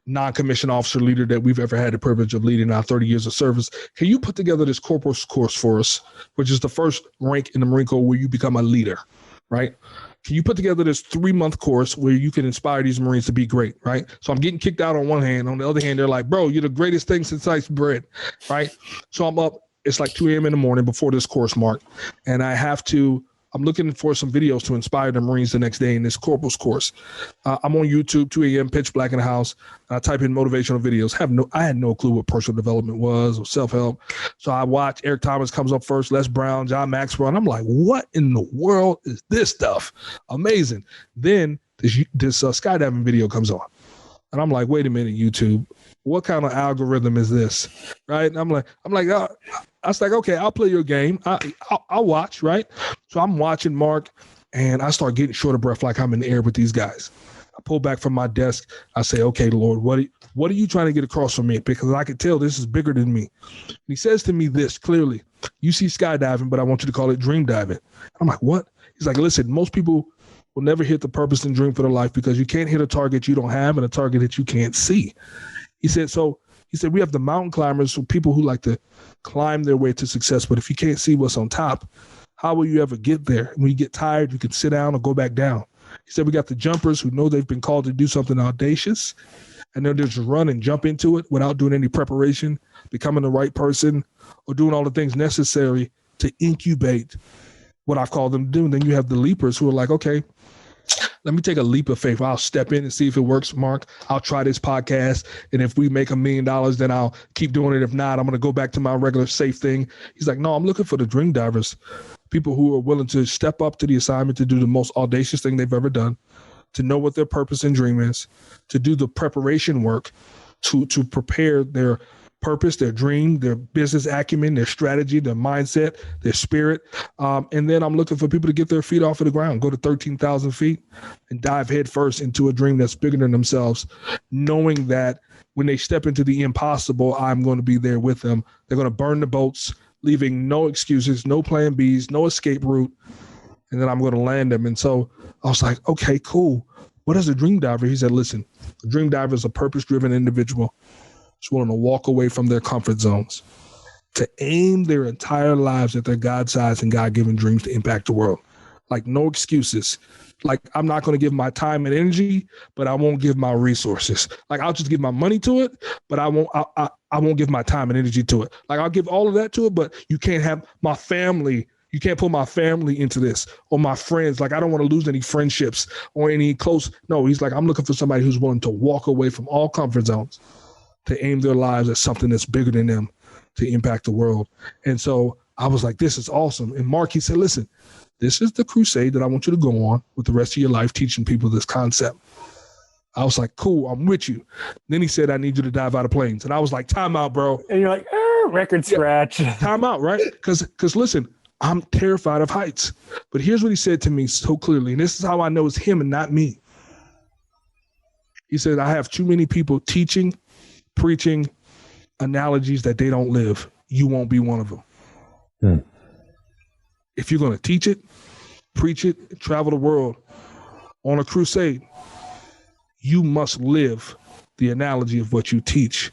non-commissioned officer leader that we've ever had the privilege of leading our 30 years of service. Can you put together this corporal's course for us, which is the first rank in the Marine Corps where you become a leader, right? Can you put together this 3-month course where you can inspire these Marines to be great, right? So I'm getting kicked out on one hand. On the other hand, they're like, bro, you're the greatest thing since sliced bread, right? So I'm up. It's like 2 a.m. in the morning before this course, Mark, and I'm looking for some videos to inspire the Marines the next day in this corporal's course. I'm on YouTube, 2 a.m., pitch black in the house. I type in motivational videos. I had no clue what personal development was or self-help. So I watch Eric Thomas comes up first, Les Brown, John Maxwell, and I'm like, what in the world is this stuff? Amazing. Then this skydiving video comes on. And I'm like, wait a minute, YouTube, what kind of algorithm is this? Right? And I'm like, I was like, okay, I'll play your game. I'll watch, right? So I'm watching, Mark, and I start getting short of breath like I'm in the air with these guys. I pull back from my desk. I say, okay, Lord, what are you trying to get across from me? Because I can tell this is bigger than me. And he says to me this clearly, you see skydiving, but I want you to call it dream diving. I'm like, what? He's like, listen, most people will never hit the purpose and dream for their life because you can't hit a target you don't have and a target that you can't see. He said, we have the mountain climbers, so people who like to climb their way to success. But if you can't see what's on top, how will you ever get there? When you get tired, you can sit down or go back down. He said, we got the jumpers who know they've been called to do something audacious, and they'll just run and jump into it without doing any preparation, becoming the right person, or doing all the things necessary to incubate what I call them to do. And then you have the leapers who are like, okay, let me take a leap of faith. I'll step in and see if it works, Mark. I'll try this podcast. And if we make $1 million, then I'll keep doing it. If not, I'm going to go back to my regular safe thing. He's like, no, I'm looking for the dream divers, people who are willing to step up to the assignment to do the most audacious thing they've ever done, to know what their purpose and dream is, to do the preparation work, to prepare their purpose, their dream, their business acumen, their strategy, their mindset, their spirit. And then I'm looking for people to get their feet off of the ground, go to 13,000 feet and dive headfirst into a dream that's bigger than themselves, knowing that when they step into the impossible, I'm going to be there with them. They're going to burn the boats, leaving no excuses, no plan Bs, no escape route. And then I'm going to land them. And so I was like, okay, cool. What is a dream diver? He said, listen, a dream diver is a purpose-driven individual who's willing to walk away from their comfort zones, to aim their entire lives at their God-sized and God-given dreams to impact the world. Like, no excuses. Like, I'm not going to give my time and energy, but I won't give my resources. Like, I'll just give my money to it, but I won't give my time and energy to it. Like, I'll give all of that to it, but you can't have my family. You can't put my family into this or my friends. Like, I don't want to lose any friendships or any close. No, he's like, I'm looking for somebody who's willing to walk away from all comfort zones, to aim their lives at something that's bigger than them, to impact the world. And so I was like, this is awesome. And Mark, he said, listen, this is the crusade that I want you to go on with the rest of your life, teaching people this concept. I was like, cool, I'm with you. Then he said, I need you to dive out of planes. And I was like, time out, bro. And you're like, record scratch. Yeah, time out, right? Because listen, I'm terrified of heights. But here's what he said to me so clearly, and this is how I know it's him and not me. He said, I have too many people teaching, preaching analogies that they don't live. You won't be one of them. If you're going to teach it, preach it, travel the world on a crusade, you must live the analogy of what you teach.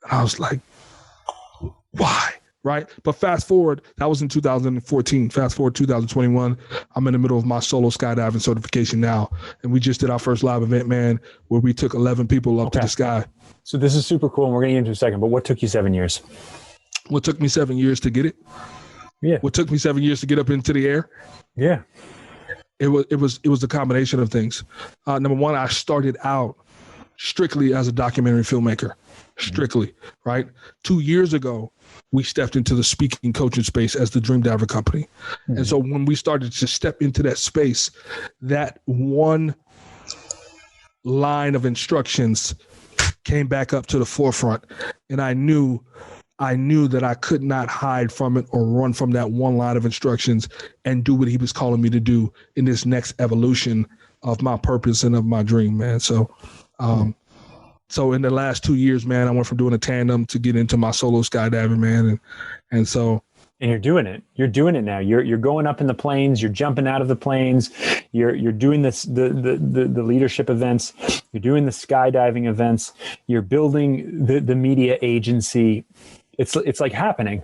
And I was like, why? Right? But fast forward, that was in 2014. Fast forward 2021, I'm in the middle of my solo skydiving certification now. And we just did our first live event, man, where we took 11 people up to the sky. So this is super cool, and we're going to get into a second, but what took you 7 years? What took me 7 years to get it? Yeah. What took me 7 years to get up into the air? Yeah. It was a combination of things. Number one, I started out strictly as a documentary filmmaker, strictly, right? 2 years ago, we stepped into the speaking coaching space as the DreamDiver company. And so when we started to step into that space, that one line of instructions came back up to the forefront. And I knew that I could not hide from it or run from that one line of instructions and do what he was calling me to do in this next evolution of my purpose and of my dream, man. So, so in the last 2 years, man, I went from doing a tandem to get into my solo skydiving, man. And so. And you're doing it. You're doing it now. You're going up in the planes. You're jumping out of the planes. You're doing this, the leadership events. You're doing the skydiving events. You're building the media agency. It's like happening.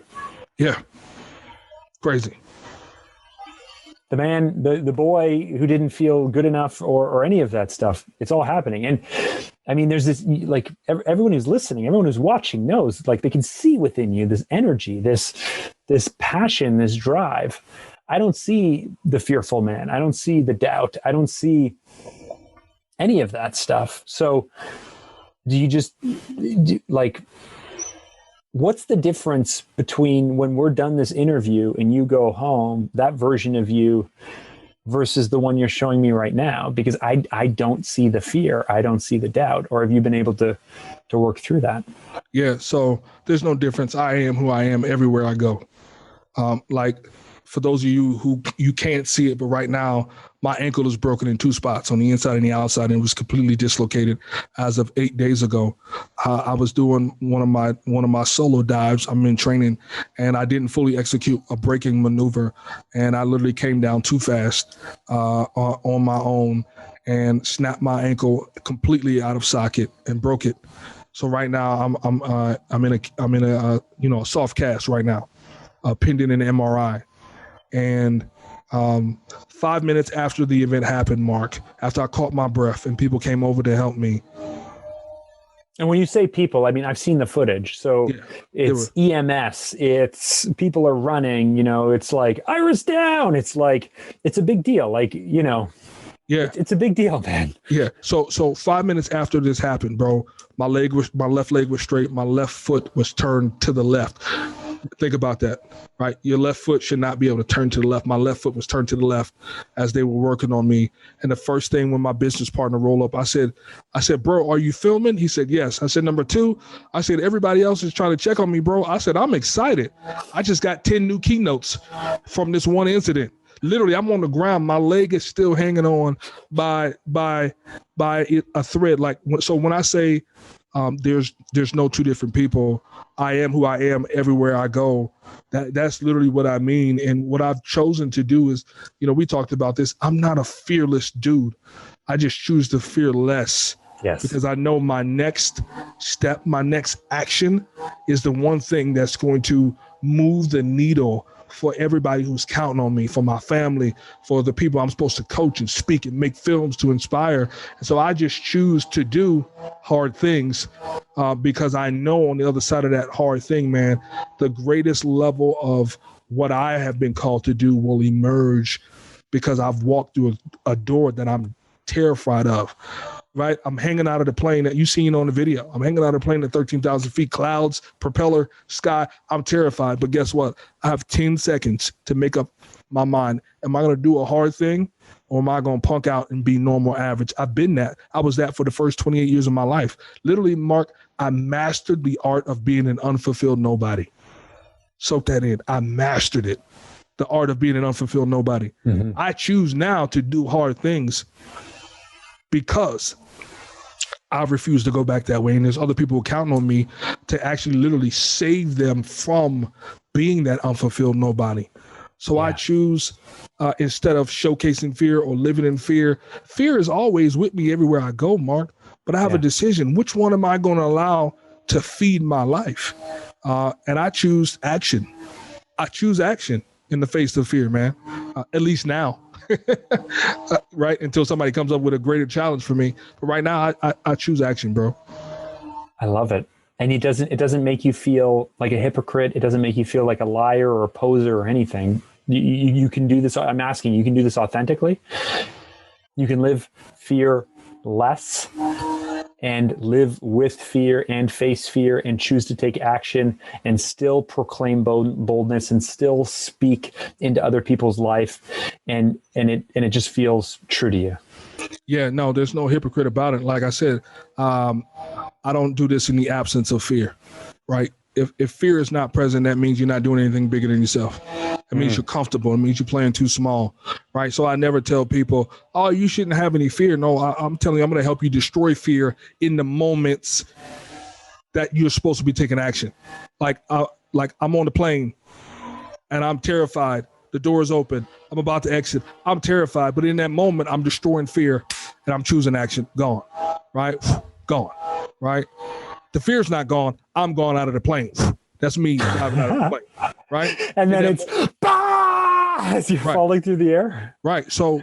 Yeah. Crazy. The man, the boy who didn't feel good enough or any of that stuff, it's all happening. And I mean, there's this, like, everyone who's listening, everyone who's watching knows, like, they can see within you this energy, this passion, this drive. I don't see the fearful man. I don't see the doubt. I don't see any of that stuff. So what's the difference between when we're done this interview and you go home, that version of you, versus the one you're showing me right now? Because I don't see the fear. I don't see the doubt. Or have you been able to work through that? Yeah. So there's no difference. I am who I am everywhere I go. Like, for those of you who you can't see it, but right now my ankle is broken in two spots, on the inside and the outside, and it was completely dislocated as of 8 days ago. I was doing one of my solo dives. I'm in training, and I didn't fully execute a braking maneuver, and I literally came down too fast on my own and snapped my ankle completely out of socket and broke it. So right now I'm in a soft cast right now, pending an MRI. And 5 minutes after the event happened, Mark, after I caught my breath and people came over to help me. And when you say people, I mean, I've seen the footage. So it's EMS, it's people are running, it's like iris down. It's like, it's a big deal. Like, yeah, it's a big deal, man. Yeah. So 5 minutes after this happened, bro, my left leg was straight. My left foot was turned to the left. Think about that, right? Your left foot should not be able to turn to the left. My left foot was turned to the left as they were working on me. And the first thing when my business partner rolled up, I said, bro, are you filming? He said, yes. I said, number two, I said, everybody else is trying to check on me, bro. I said, I'm excited. I just got 10 new keynotes from this one incident. Literally, I'm on the ground. My leg is still hanging on by a thread. Like, so when I say there's no two different people, I am who I am everywhere I go. That's literally what I mean. And what I've chosen to do is, we talked about this. I'm not a fearless dude. I just choose to fear less. Yes. Because I know my next step, my next action is the one thing that's going to move the needle for everybody who's counting on me, for my family, for the people I'm supposed to coach and speak and make films to inspire. And so I just choose to do hard things because I know on the other side of that hard thing, man, the greatest level of what I have been called to do will emerge because I've walked through a door that I'm terrified of. Right? I'm hanging out of the plane that you seen on the video. I'm hanging out of the plane at 13,000 feet, clouds, propeller, sky. I'm terrified. But guess what? I have 10 seconds to make up my mind. Am I going to do a hard thing or am I going to punk out and be normal average? I've been that. I was that for the first 28 years of my life. Literally, Mark, I mastered the art of being an unfulfilled nobody. Soak that in. I mastered it. The art of being an unfulfilled nobody. Mm-hmm. I choose now to do hard things because I refuse to go back that way. And there's other people counting on me to actually literally save them from being that unfulfilled nobody. So I choose, instead of showcasing fear or living in fear, fear is always with me everywhere I go, Mark. But I have a decision. Which one am I going to allow to feed my life? And I choose action. I choose action in the face of fear, man, at least now. Right, until somebody comes up with a greater challenge for me. But right now, I choose action, bro. I love it, and it doesn't make you feel like a hypocrite. It doesn't make you feel like a liar or a poser or anything. You can do this. I'm asking, you can do this authentically. You can live fear less and live with fear and face fear and choose to take action and still proclaim boldness and still speak into other people's life. And it just feels true to you. Yeah, no, there's no hypocrite about it. Like I said, I don't do this in the absence of fear, right? If fear is not present, that means you're not doing anything bigger than yourself. It means you're comfortable. It means you're playing too small, right? So I never tell people, oh, you shouldn't have any fear. No, I'm telling you, I'm going to help you destroy fear in the moments that you're supposed to be taking action. Like I'm on the plane and I'm terrified. The door is open. I'm about to exit. I'm terrified. But in that moment, I'm destroying fear and I'm choosing action. Gone, right? Gone, right? The fear's not gone. I'm gone out of the plane. That's me driving out of the plane, right? And then it's as you're falling through the air. Right. So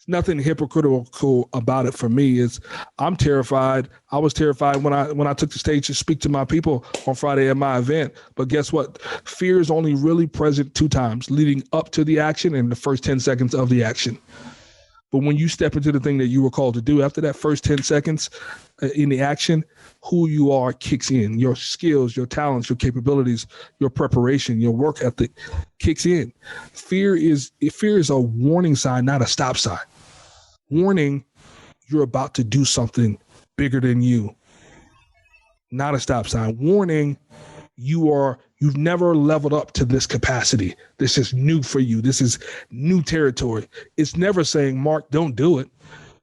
nothing hypocritical about it for me. Is I'm terrified. I was terrified when I took the stage to speak to my people on Friday at my event. But guess what? Fear is only really present 2 times, leading up to the action and the first 10 seconds of the action. But when you step into the thing that you were called to do, after that first 10 seconds in the action, who you are kicks in. Your skills, your talents, your capabilities, your preparation, your work ethic kicks in. Fear is a warning sign, not a stop sign. Warning, you're about to do something bigger than you. Not a stop sign. Warning, you've never leveled up to this capacity. This is new for you. This is new territory. It's never saying, Mark, don't do it.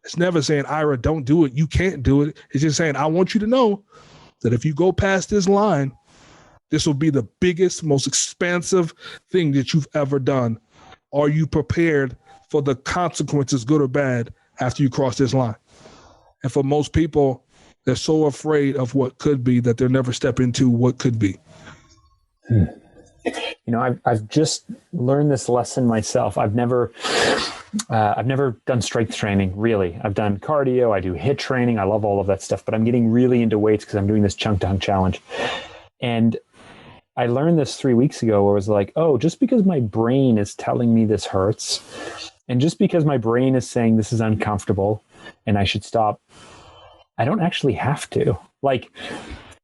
It's never saying, Ira, don't do it. You can't do it. It's just saying, I want you to know that if you go past this line, this will be the biggest, most expansive thing that you've ever done. Are you prepared for the consequences, good or bad, after you cross this line? And for most people, they're so afraid of what could be that they'll never step into what could be. You know, I've just learned this lesson myself. I've never done strength training, really. I've done cardio. I do HIIT training. I love all of that stuff, but I'm getting really into weights because I'm doing this chunk dunk challenge. And I learned this 3 weeks ago where I was like, oh, just because my brain is telling me this hurts, and just because my brain is saying this is uncomfortable and I should stop, I don't actually have to. Like,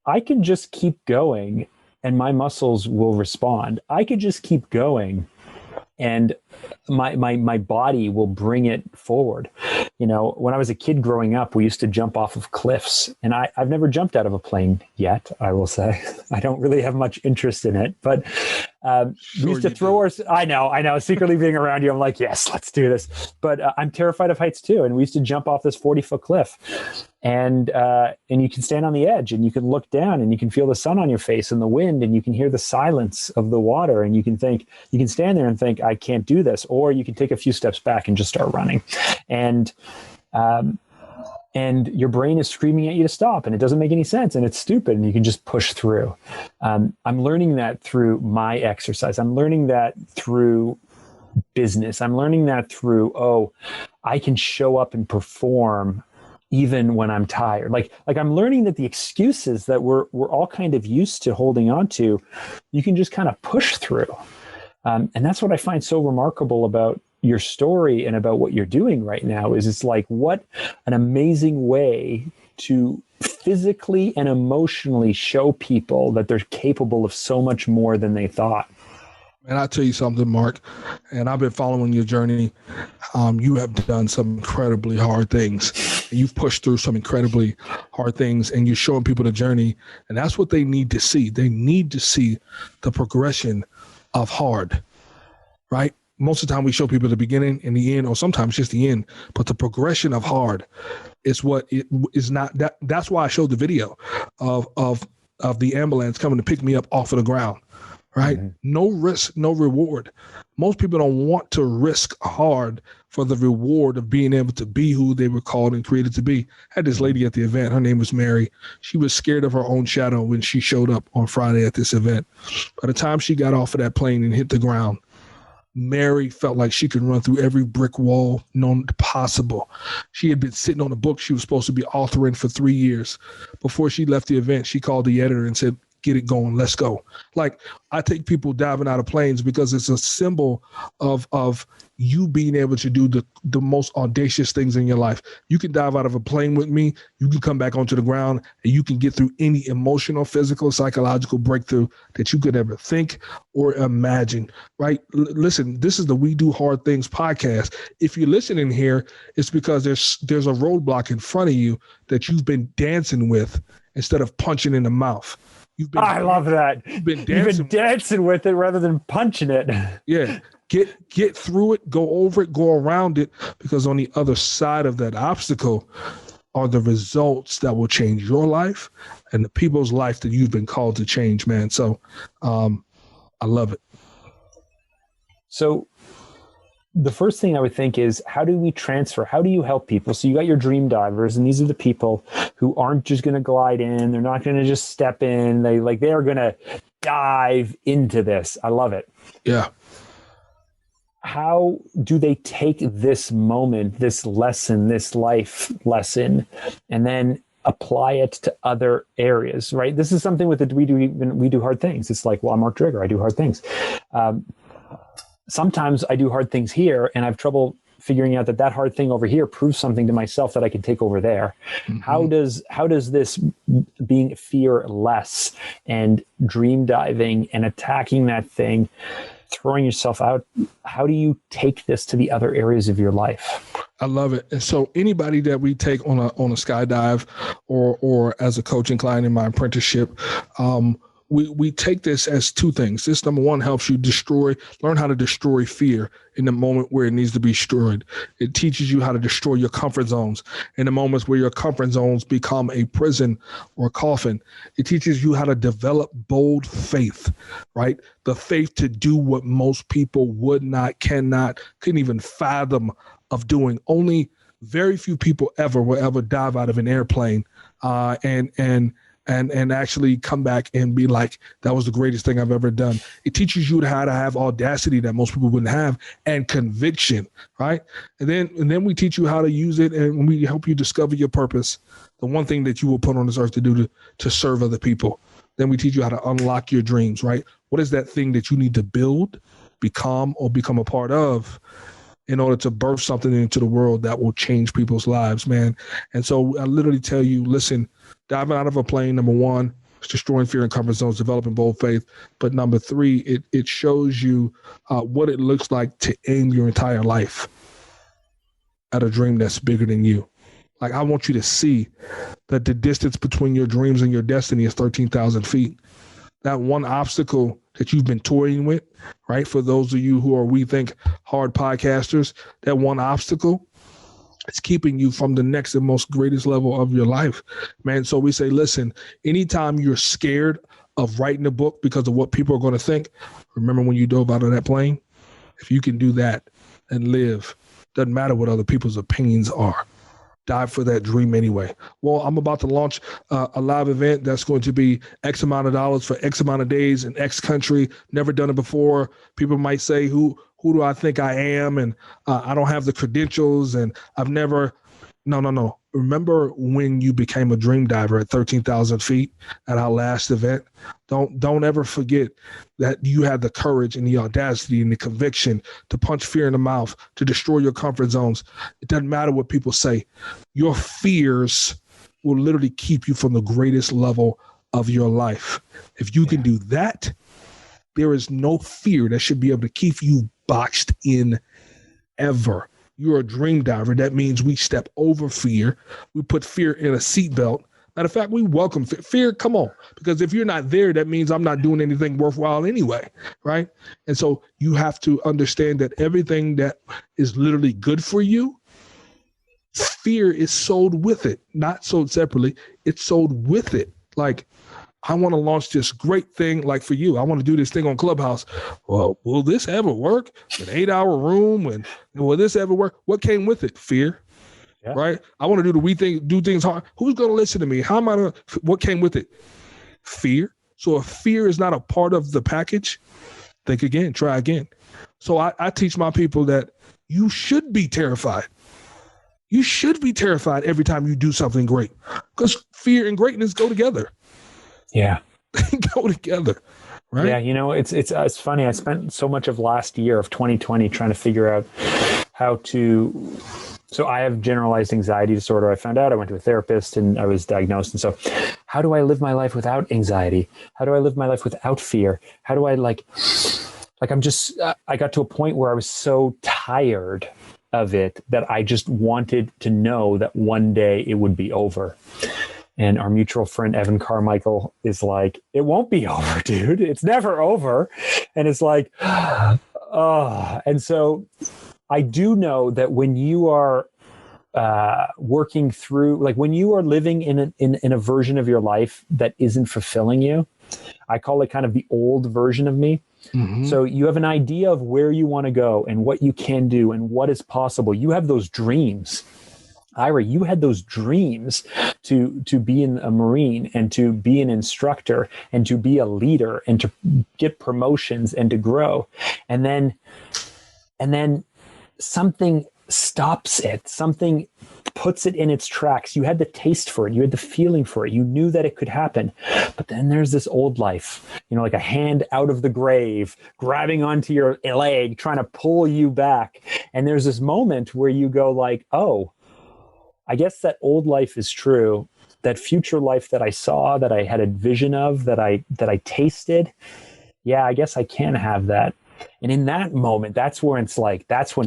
I can just keep going and my muscles will respond. I could just keep going, and my body will bring it forward. You know, when I was a kid growing up, we used to jump off of cliffs, and I've never jumped out of a plane yet, I will say. I don't really have much interest in it, but we used to throw our, I know, secretly being around you, I'm like, yes, let's do this. But I'm terrified of heights too. And we used to jump off this 40-foot cliff, and you can stand on the edge, and you can look down, and you can feel the sun on your face and the wind, and you can hear the silence of the water, and you can stand there and think, I can't do this. Or you can take a few steps back and just start running. And your brain is screaming at you to stop, and it doesn't make any sense, and it's stupid, and you can just push through. I'm learning that through my exercise. I'm learning that through business. I'm learning that through, I can show up and perform even when I'm tired. Like I'm learning that the excuses that we're all kind of used to holding on to, you can just kind of push through. And that's what I find so remarkable about your story and about what you're doing right now. Is it's like, what an amazing way to physically and emotionally show people that they're capable of so much more than they thought. And I'll tell you something, Mark, and I've been following your journey. You have done some incredibly hard things. And you've pushed through some incredibly hard things, and you're showing people the journey. And that's what they need to see. They need to see the progression of hard, right? Most of the time we show people the beginning and the end, or sometimes just the end, but the progression of hard is what it is not. That's why I showed the video of the ambulance coming to pick me up off of the ground, right? Mm-hmm. No risk, no reward. Most people don't want to risk hard for the reward of being able to be who they were called and created to be. I had this lady at the event. Her name was Mary. She was scared of her own shadow when she showed up on Friday at this event. By the time she got off of that plane and hit the ground, Mary felt like she could run through every brick wall known possible. She had been sitting on a book she was supposed to be authoring for 3 years. Before she left the event, she called the editor and said, get it going, let's go. Like, I take people diving out of planes because it's a symbol of you being able to do the most audacious things in your life. You can dive out of a plane with me, you can come back onto the ground, and you can get through any emotional, physical, psychological breakthrough that you could ever think or imagine, right? Listen, this is the We Do Hard Things podcast. If you're listening here, it's because there's a roadblock in front of you that you've been dancing with instead of punching in the mouth. I love that. You've been dancing with it rather than punching it. Yeah. Get through it, go over it, go around it, because on the other side of that obstacle are the results that will change your life and the people's life that you've been called to change, man. So I love it. So the first thing I would think is, how do we transfer? How do you help people? So you got your dream divers, and these are the people who aren't just going to glide in. They're not going to just step in. They are going to dive into this. I love it. Yeah. How do they take this moment, this lesson, this life lesson, and then apply it to other areas, right? This is something with we do hard things. It's like, well, I'm Mark Drager. I do hard things. Sometimes I do hard things here, and I have trouble figuring out that hard thing over here proves something to myself that I can take over there. Mm-hmm. How does this being fearless and dream diving and attacking that thing, throwing yourself out, how do you take this to the other areas of your life? I love it. And so anybody that we take on a skydive or as a coaching client in my apprenticeship, we take this as two things. This, number one, helps you learn how to destroy fear in the moment where it needs to be destroyed. It teaches you how to destroy your comfort zones in the moments where your comfort zones become a prison or a coffin. It teaches you how to develop bold faith, right? The faith to do what most people couldn't even fathom of doing. Only very few people will ever dive out of an airplane and actually come back and be like, that was the greatest thing I've ever done. It teaches you how to have audacity that most people wouldn't have, and conviction, right? And then we teach you how to use it, and we help you discover your purpose, the one thing that you were put on this earth to do to serve other people. Then we teach you how to unlock your dreams, right? What is that thing that you need to build, become a part of in order to birth something into the world that will change people's lives, man? And so I literally tell you, listen, diving out of a plane, number one, It's destroying fear and comfort zones, developing bold faith. But number 3, it shows you what it looks like to aim your entire life at a dream that's bigger than you. Like, I want you to see that the distance between your dreams and your destiny is 13,000 feet. That one obstacle that you've been toying with, right? For those of you who are, we think, hard podcasters, that one obstacle, it's keeping you from the next and most greatest level of your life, man. So we say, listen, anytime you're scared of writing a book because of what people are going to think, remember when you dove out of that plane? If you can do that and live, doesn't matter what other people's opinions are. Die for that dream anyway. Well, I'm about to launch a live event that's going to be X amount of dollars for X amount of days in X country. Never done it before. People might say, who do I think I am? And I don't have the credentials, and I've never. No. Remember when you became a dream diver at 13,000 feet at our last event? Don't ever forget that you had the courage and the audacity and the conviction to punch fear in the mouth, to destroy your comfort zones. It doesn't matter what people say. Your fears will literally keep you from the greatest level of your life. If you can do that, there is no fear that should be able to keep you boxed in ever. You're a dream diver. That means we step over fear. We put fear in a seatbelt. Matter of fact, we welcome fear. Come on. Because if you're not there, that means I'm not doing anything worthwhile anyway, right? And so you have to understand that everything that is literally good for you, fear is sold with it, not sold separately. It's sold with it. Like, I want to launch this great thing, like for you. I want to do this thing on Clubhouse. Well, will this ever work? An 8-hour room, and will this ever work? What came with it? Fear, right? I want to do things hard. Who's going to listen to me? How am I going to? What came with it? Fear. So if fear is not a part of the package, think again, try again. So I teach my people that you should be terrified. You should be terrified every time you do something great, because fear and greatness go together. Yeah. Go together, right? Yeah, you know, it's funny. I spent so much of last year of 2020 trying to figure out how to. So I have generalized anxiety disorder. I found out. I went to a therapist and I was diagnosed. And so, how do I live my life without anxiety? How do I live my life without fear? How do I I got to a point where I was so tired of it that I just wanted to know that one day it would be over. And our mutual friend, Evan Carmichael, is like, it won't be over, dude. It's never over. And it's like, oh. And so I do know that when you are working through, like when you are living in a version of your life that isn't fulfilling you, I call it kind of the old version of me. Mm-hmm. So you have an idea of where you want to go and what you can do and what is possible. You have those dreams. Ira, you had those dreams to be a Marine and to be an instructor and to be a leader and to get promotions and to grow. And then something stops it. Something puts it in its tracks. You had the taste for it. You had the feeling for it. You knew that it could happen. But then there's this old life, you know, like a hand out of the grave, grabbing onto your leg, trying to pull you back. And there's this moment where you go like, oh, I guess that old life is true. That future life that I saw, that I had a vision of, that I tasted. Yeah, I guess I can have that. And in that moment, that's when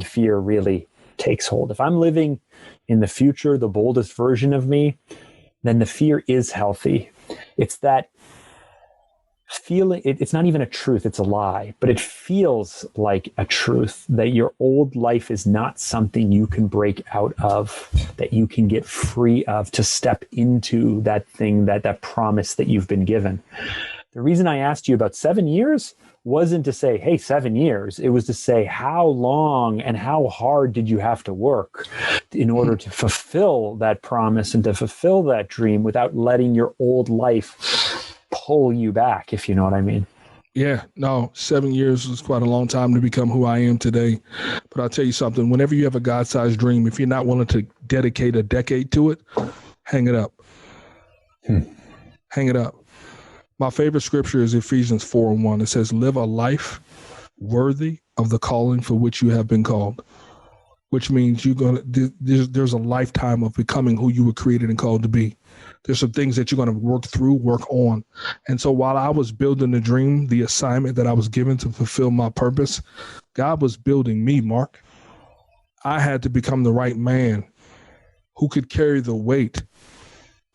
fear really takes hold. If I'm living in the future, the boldest version of me, then the fear is healthy. It's that feeling, it's not even a truth, it's a lie, but it feels like a truth that your old life is not something you can break out of, that you can get free of, to step into that thing, that promise that you've been given. The reason I asked you about 7 years wasn't to say, hey, 7 years. It was to say, how long and how hard did you have to work in order to fulfill that promise and to fulfill that dream without letting your old life pull you back, if you know what I mean? Yeah, no, 7 years was quite a long time to become who I am today. But I'll tell you something, whenever you have a God-sized dream, if you're not willing to dedicate a decade to it, hang it up. Hang it up. My favorite scripture is Ephesians 4:1. It says, live a life worthy of the calling for which you have been called, which means there's a lifetime of becoming who you were created and called to be. There's some things that you're going to work through, work on. And so while I was building the dream, the assignment that I was given to fulfill my purpose, God was building me, Mark. I had to become the right man who could carry the weight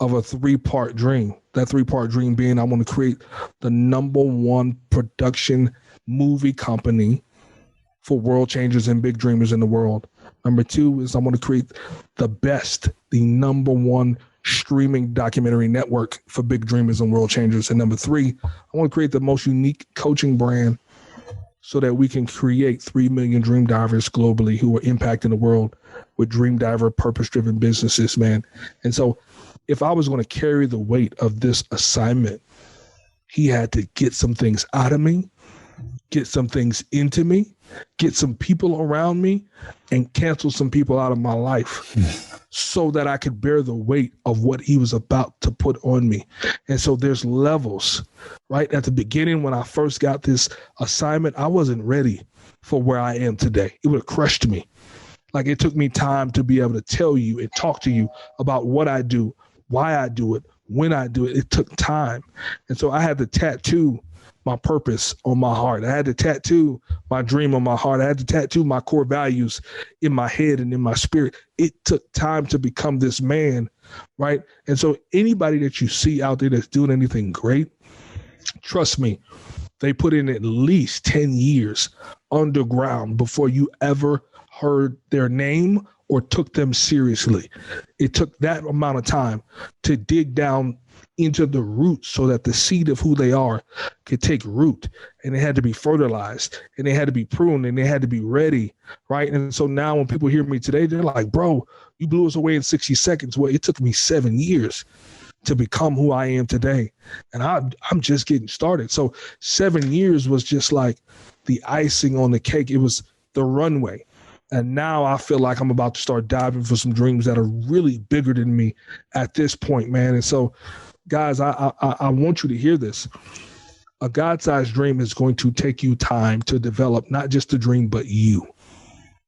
of a 3-part dream. That 3-part dream being, I want to create the #1 production movie company for world changers and big dreamers in the world. Number 2 is I want to create the best, the #1 streaming documentary network for big dreamers and world changers. And number 3, I want to create the most unique coaching brand so that we can create 3 million dream divers globally who are impacting the world with dream diver purpose-driven businesses, man. And so if I was going to carry the weight of this assignment, he had to get some things out of me, get some things into me, get some people around me, and cancel some people out of my life so that I could bear the weight of what he was about to put on me. And so there's levels, right? At the beginning, when I first got this assignment, I wasn't ready for where I am today. It would have crushed me. Like, it took me time to be able to tell you and talk to you about what I do, why I do it, when I do it. It took time. And so I had to tattoo my purpose on my heart. I had to tattoo my dream on my heart. I had to tattoo my core values in my head and in my spirit. It took time to become this man, right? And so anybody that you see out there that's doing anything great, trust me, they put in at least 10 years underground before you ever heard their name or took them seriously. It took that amount of time to dig down into the roots so that the seed of who they are could take root, and it had to be fertilized, and they had to be pruned, and they had to be ready, right? And so now when people hear me today, they're like, bro, you blew us away in 60 seconds. Well, it took me 7 years to become who I am today, and I'm just getting started. So 7 years was just like the icing on the cake. It was the runway. And now I feel like I'm about to start diving for some dreams that are really bigger than me at this point, man. And so, guys, I want you to hear this. A God-sized dream is going to take you time to develop not just the dream, but you.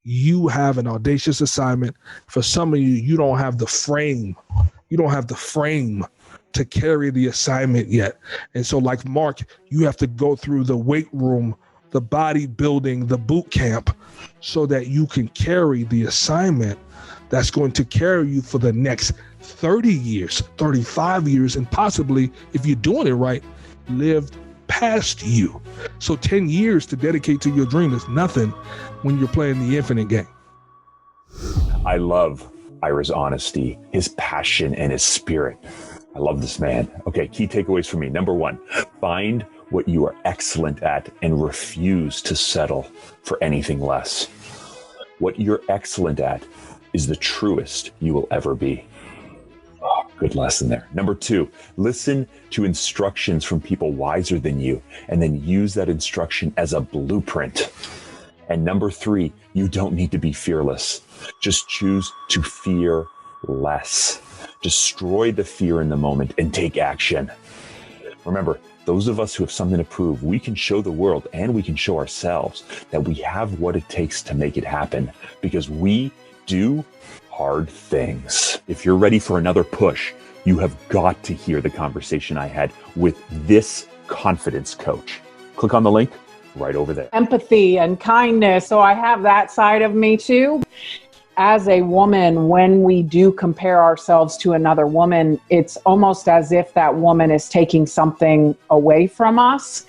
You have an audacious assignment. For some of you, you don't have the frame. You don't have the frame to carry the assignment yet. And so, like Mark, you have to go through the weight room, the bodybuilding, the boot camp, so that you can carry the assignment that's going to carry you for the next 30 years, 35 years, and possibly, if you're doing it right, live past you. So 10 years to dedicate to your dream is nothing when you're playing the infinite game. I love Ira's honesty, his passion, and his spirit. I love this man. Okay, key takeaways for me. Number 1, find what you are excellent at and refuse to settle for anything less. What you're excellent at is the truest you will ever be. Oh, good lesson there. Number 2, listen to instructions from people wiser than you, and then use that instruction as a blueprint. And number 3, you don't need to be fearless. Just choose to fear less. Destroy the fear in the moment and take action. Remember, those of us who have something to prove, we can show the world and we can show ourselves that we have what it takes to make it happen, because we do hard things. If you're ready for another push, you have got to hear the conversation I had with this confidence coach. Click on the link right over there. Empathy and kindness. So I have that side of me too. As a woman, when we do compare ourselves to another woman, it's almost as if that woman is taking something away from us.